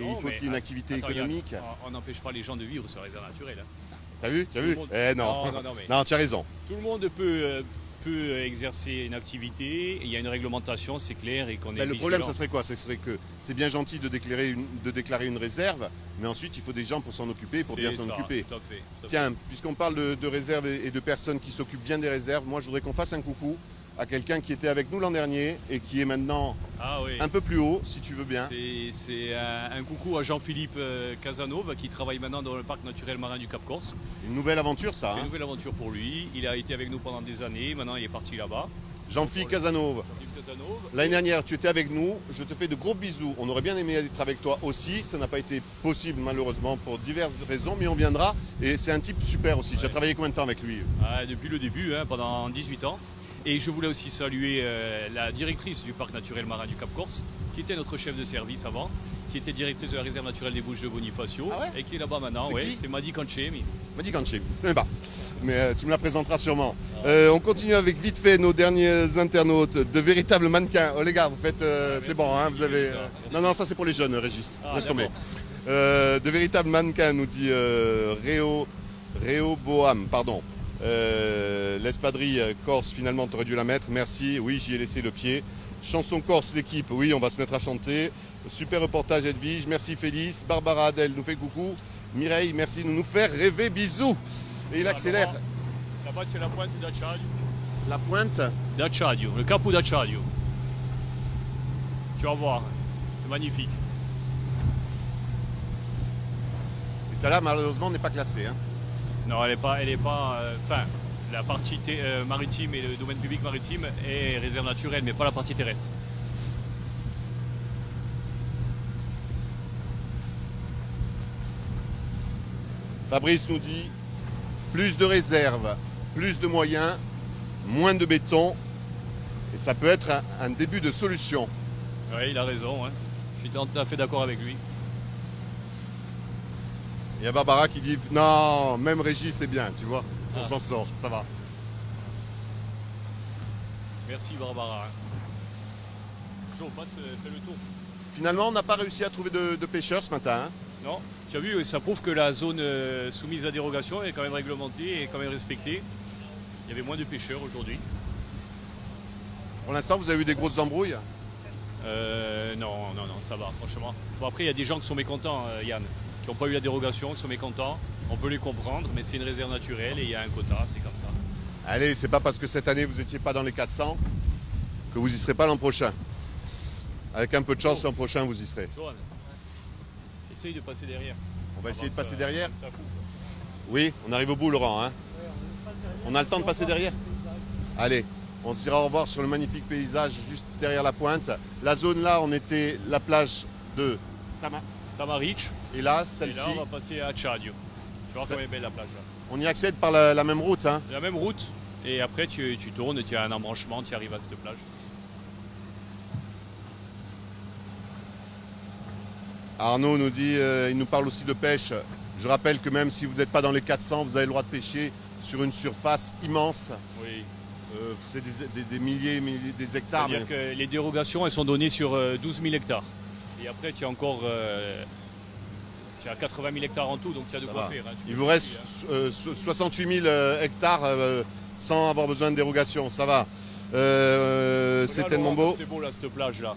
Non, il faut mais qu'il y ait une activité attends, économique. Yann, on n'empêche pas les gens de vivre sur réserve naturelle. Hein. T'as vu? Tout le monde- Eh non, Non, mais non, tu as raison. tout le monde peut exercer une activité. Il y a une réglementation, c'est clair, et qu'on est Ben, le problème, vigilant. ça serait quoi? Ce serait que c'est bien gentil de déclarer une réserve, mais ensuite, il faut des gens pour s'en occuper, pour bien C'est s'en ça, occuper. tout à fait, tout à fait. Tiens, puisqu'on parle de réserves et de personnes qui s'occupent bien des réserves, moi, je voudrais qu'on fasse un coucou à quelqu'un qui était avec nous l'an dernier et qui est maintenant Ah oui. un peu plus haut, si tu veux bien. C'est un coucou à Jean-Philippe Casanova qui travaille maintenant dans le parc naturel marin du Cap Corse. Une nouvelle aventure, ça. C'est une Hein. nouvelle aventure pour lui. Il a été avec nous pendant des années. Maintenant, il est parti là-bas. Jean-Philippe Casanova. Jean-Philippe Casanova. L'année dernière, tu étais avec nous. Je te fais de gros bisous. On aurait bien aimé être avec toi aussi. Ça n'a pas été possible, malheureusement, pour diverses raisons, mais on viendra. Et c'est un type super aussi. Tu as Ouais. travaillé combien de temps avec lui? Ah, depuis le début, hein, pendant 18 ans. Et je voulais aussi saluer la directrice du parc naturel marin du Cap Corse, qui était notre chef de service avant, qui était directrice de la réserve naturelle des Bouches de Bonifacio, Ah ouais? et qui est là-bas maintenant. C'est Ouais, qui c'est Madi Canchemi. Madi Ganché. Mais tu me la présenteras sûrement. On continue avec vite fait nos derniers internautes, de véritables mannequins. Oh les gars, vous faites, c'est merci, bon, hein, vous avez. ça. Non, non, ça c'est pour les jeunes, Régis. Ah, Laisse tomber. d'accord. De véritables mannequins, nous dit Réo Boham, pardon. L'espadrille corse, finalement, tu aurais dû la mettre. Merci. Oui, j'y ai laissé le pied. Chanson corse, l'équipe. Oui, on va se mettre à chanter. Super reportage, Edwige. Merci, Félix. Barbara Adèle nous fait coucou. Mireille, merci de nous faire rêver. Bisous. Et il accélère. Là-bas, c'est la pointe d'Acciadio. La pointe. D'Acciadio, le Capo d'Acciadio. Tu vas voir, c'est magnifique. Et celle-là, malheureusement, n'est pas classée. Hein. Non, elle est pas. Enfin, la partie maritime et le domaine public maritime est réserve naturelle, mais pas la partie terrestre. Fabrice nous dit plus de réserves, plus de moyens, moins de béton. Et ça peut être un début de solution. Oui, il a raison. Hein. Je suis tout à fait d'accord avec lui. Il y a Barbara qui dit non, même Régis c'est bien, tu vois, on Ah. s'en sort, ça va. Merci Barbara. Jo, passe, fais le tour. Finalement, on n'a pas réussi à trouver de pêcheurs ce matin. Hein. Non, tu as vu, ça prouve que la zone soumise à dérogation est quand même réglementée et quand même respectée. Il y avait moins de pêcheurs aujourd'hui. Pour l'instant, vous avez eu des grosses embrouilles. Non, ça va, franchement. Bon, après, il y a des gens qui sont mécontents, Yann, qui n'ont pas eu la dérogation, qui sont mécontents. On peut les comprendre, mais c'est une réserve naturelle et il y a un quota, c'est comme ça. Allez, c'est pas parce que cette année vous n'étiez pas dans les 400 que vous y serez pas l'an prochain. Avec un peu de chance, l'an prochain vous y serez. Johan, essaye de passer derrière. On va essayer de Avant que passer ça- derrière. avant que ça coupe. Oui, on arrive au bout, Laurent. Hein. On a le temps de passer derrière. Allez, on se dira au revoir sur le magnifique paysage juste derrière la pointe. La zone là, on était la plage de Tamaric, Et là, et celle-ci, là, on va passer à Acciadio. Tu vois Ça- comme elle est belle la plage là. on y accède par la même route. Hein. La même route, et après tu tournes, tu as un embranchement, tu arrives à cette plage. Arnaud nous dit, il nous parle aussi de pêche. Je rappelle que même si vous n'êtes pas dans les 400, vous avez le droit de pêcher sur une surface immense. Oui. C'est des milliers, des hectares. C'est-à-dire que les dérogations, elles sont données sur 12 000 hectares. Et après, tu as encore tu as 80 000 hectares en tout, donc tu as de Ça quoi va. faire. Hein. Tu Il peux vous reste pêcher, 68 000 hectares sans avoir besoin de dérogation. Ça va. hein. C'est Regarde, tellement Laurent, beau. comme c'est beau là, cette plage là.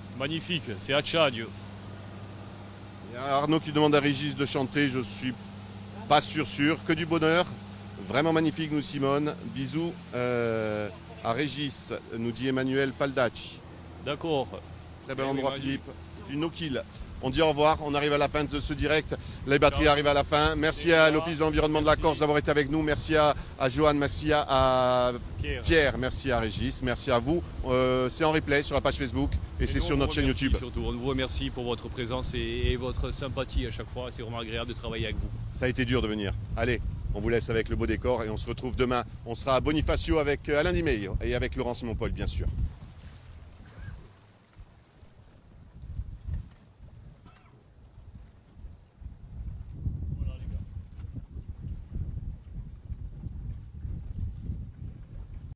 C'est magnifique, c'est Acciadio. Il y a Arnaud qui demande à Régis de chanter. Je suis pas sûr. Que du bonheur. Vraiment magnifique, nous Simone. Bisous à Régis, nous dit Emmanuel Paldacci. D'accord. Très bel Eh oui, endroit, Manu. Philippe. Du no-kill. On dit au revoir. On arrive à la fin de ce direct. Les batteries Ciao. arrivent à la fin. Merci Et à voilà. l'Office de l'environnement de la Merci. Corse d'avoir été avec nous. Merci à Johan, merci à Pierre. Pierre, merci à Régis, merci à vous. C'est en replay sur la page Facebook et c'est nous, sur on notre vous chaîne remercie YouTube. Surtout, on vous remercie pour votre présence et votre sympathie à chaque fois. C'est vraiment agréable de travailler avec vous. Ça a été dur de venir. Allez, on vous laisse avec le beau décor et on se retrouve demain. On sera à Bonifacio avec Alain Dimey et avec Laurent Simon-Paul, bien sûr.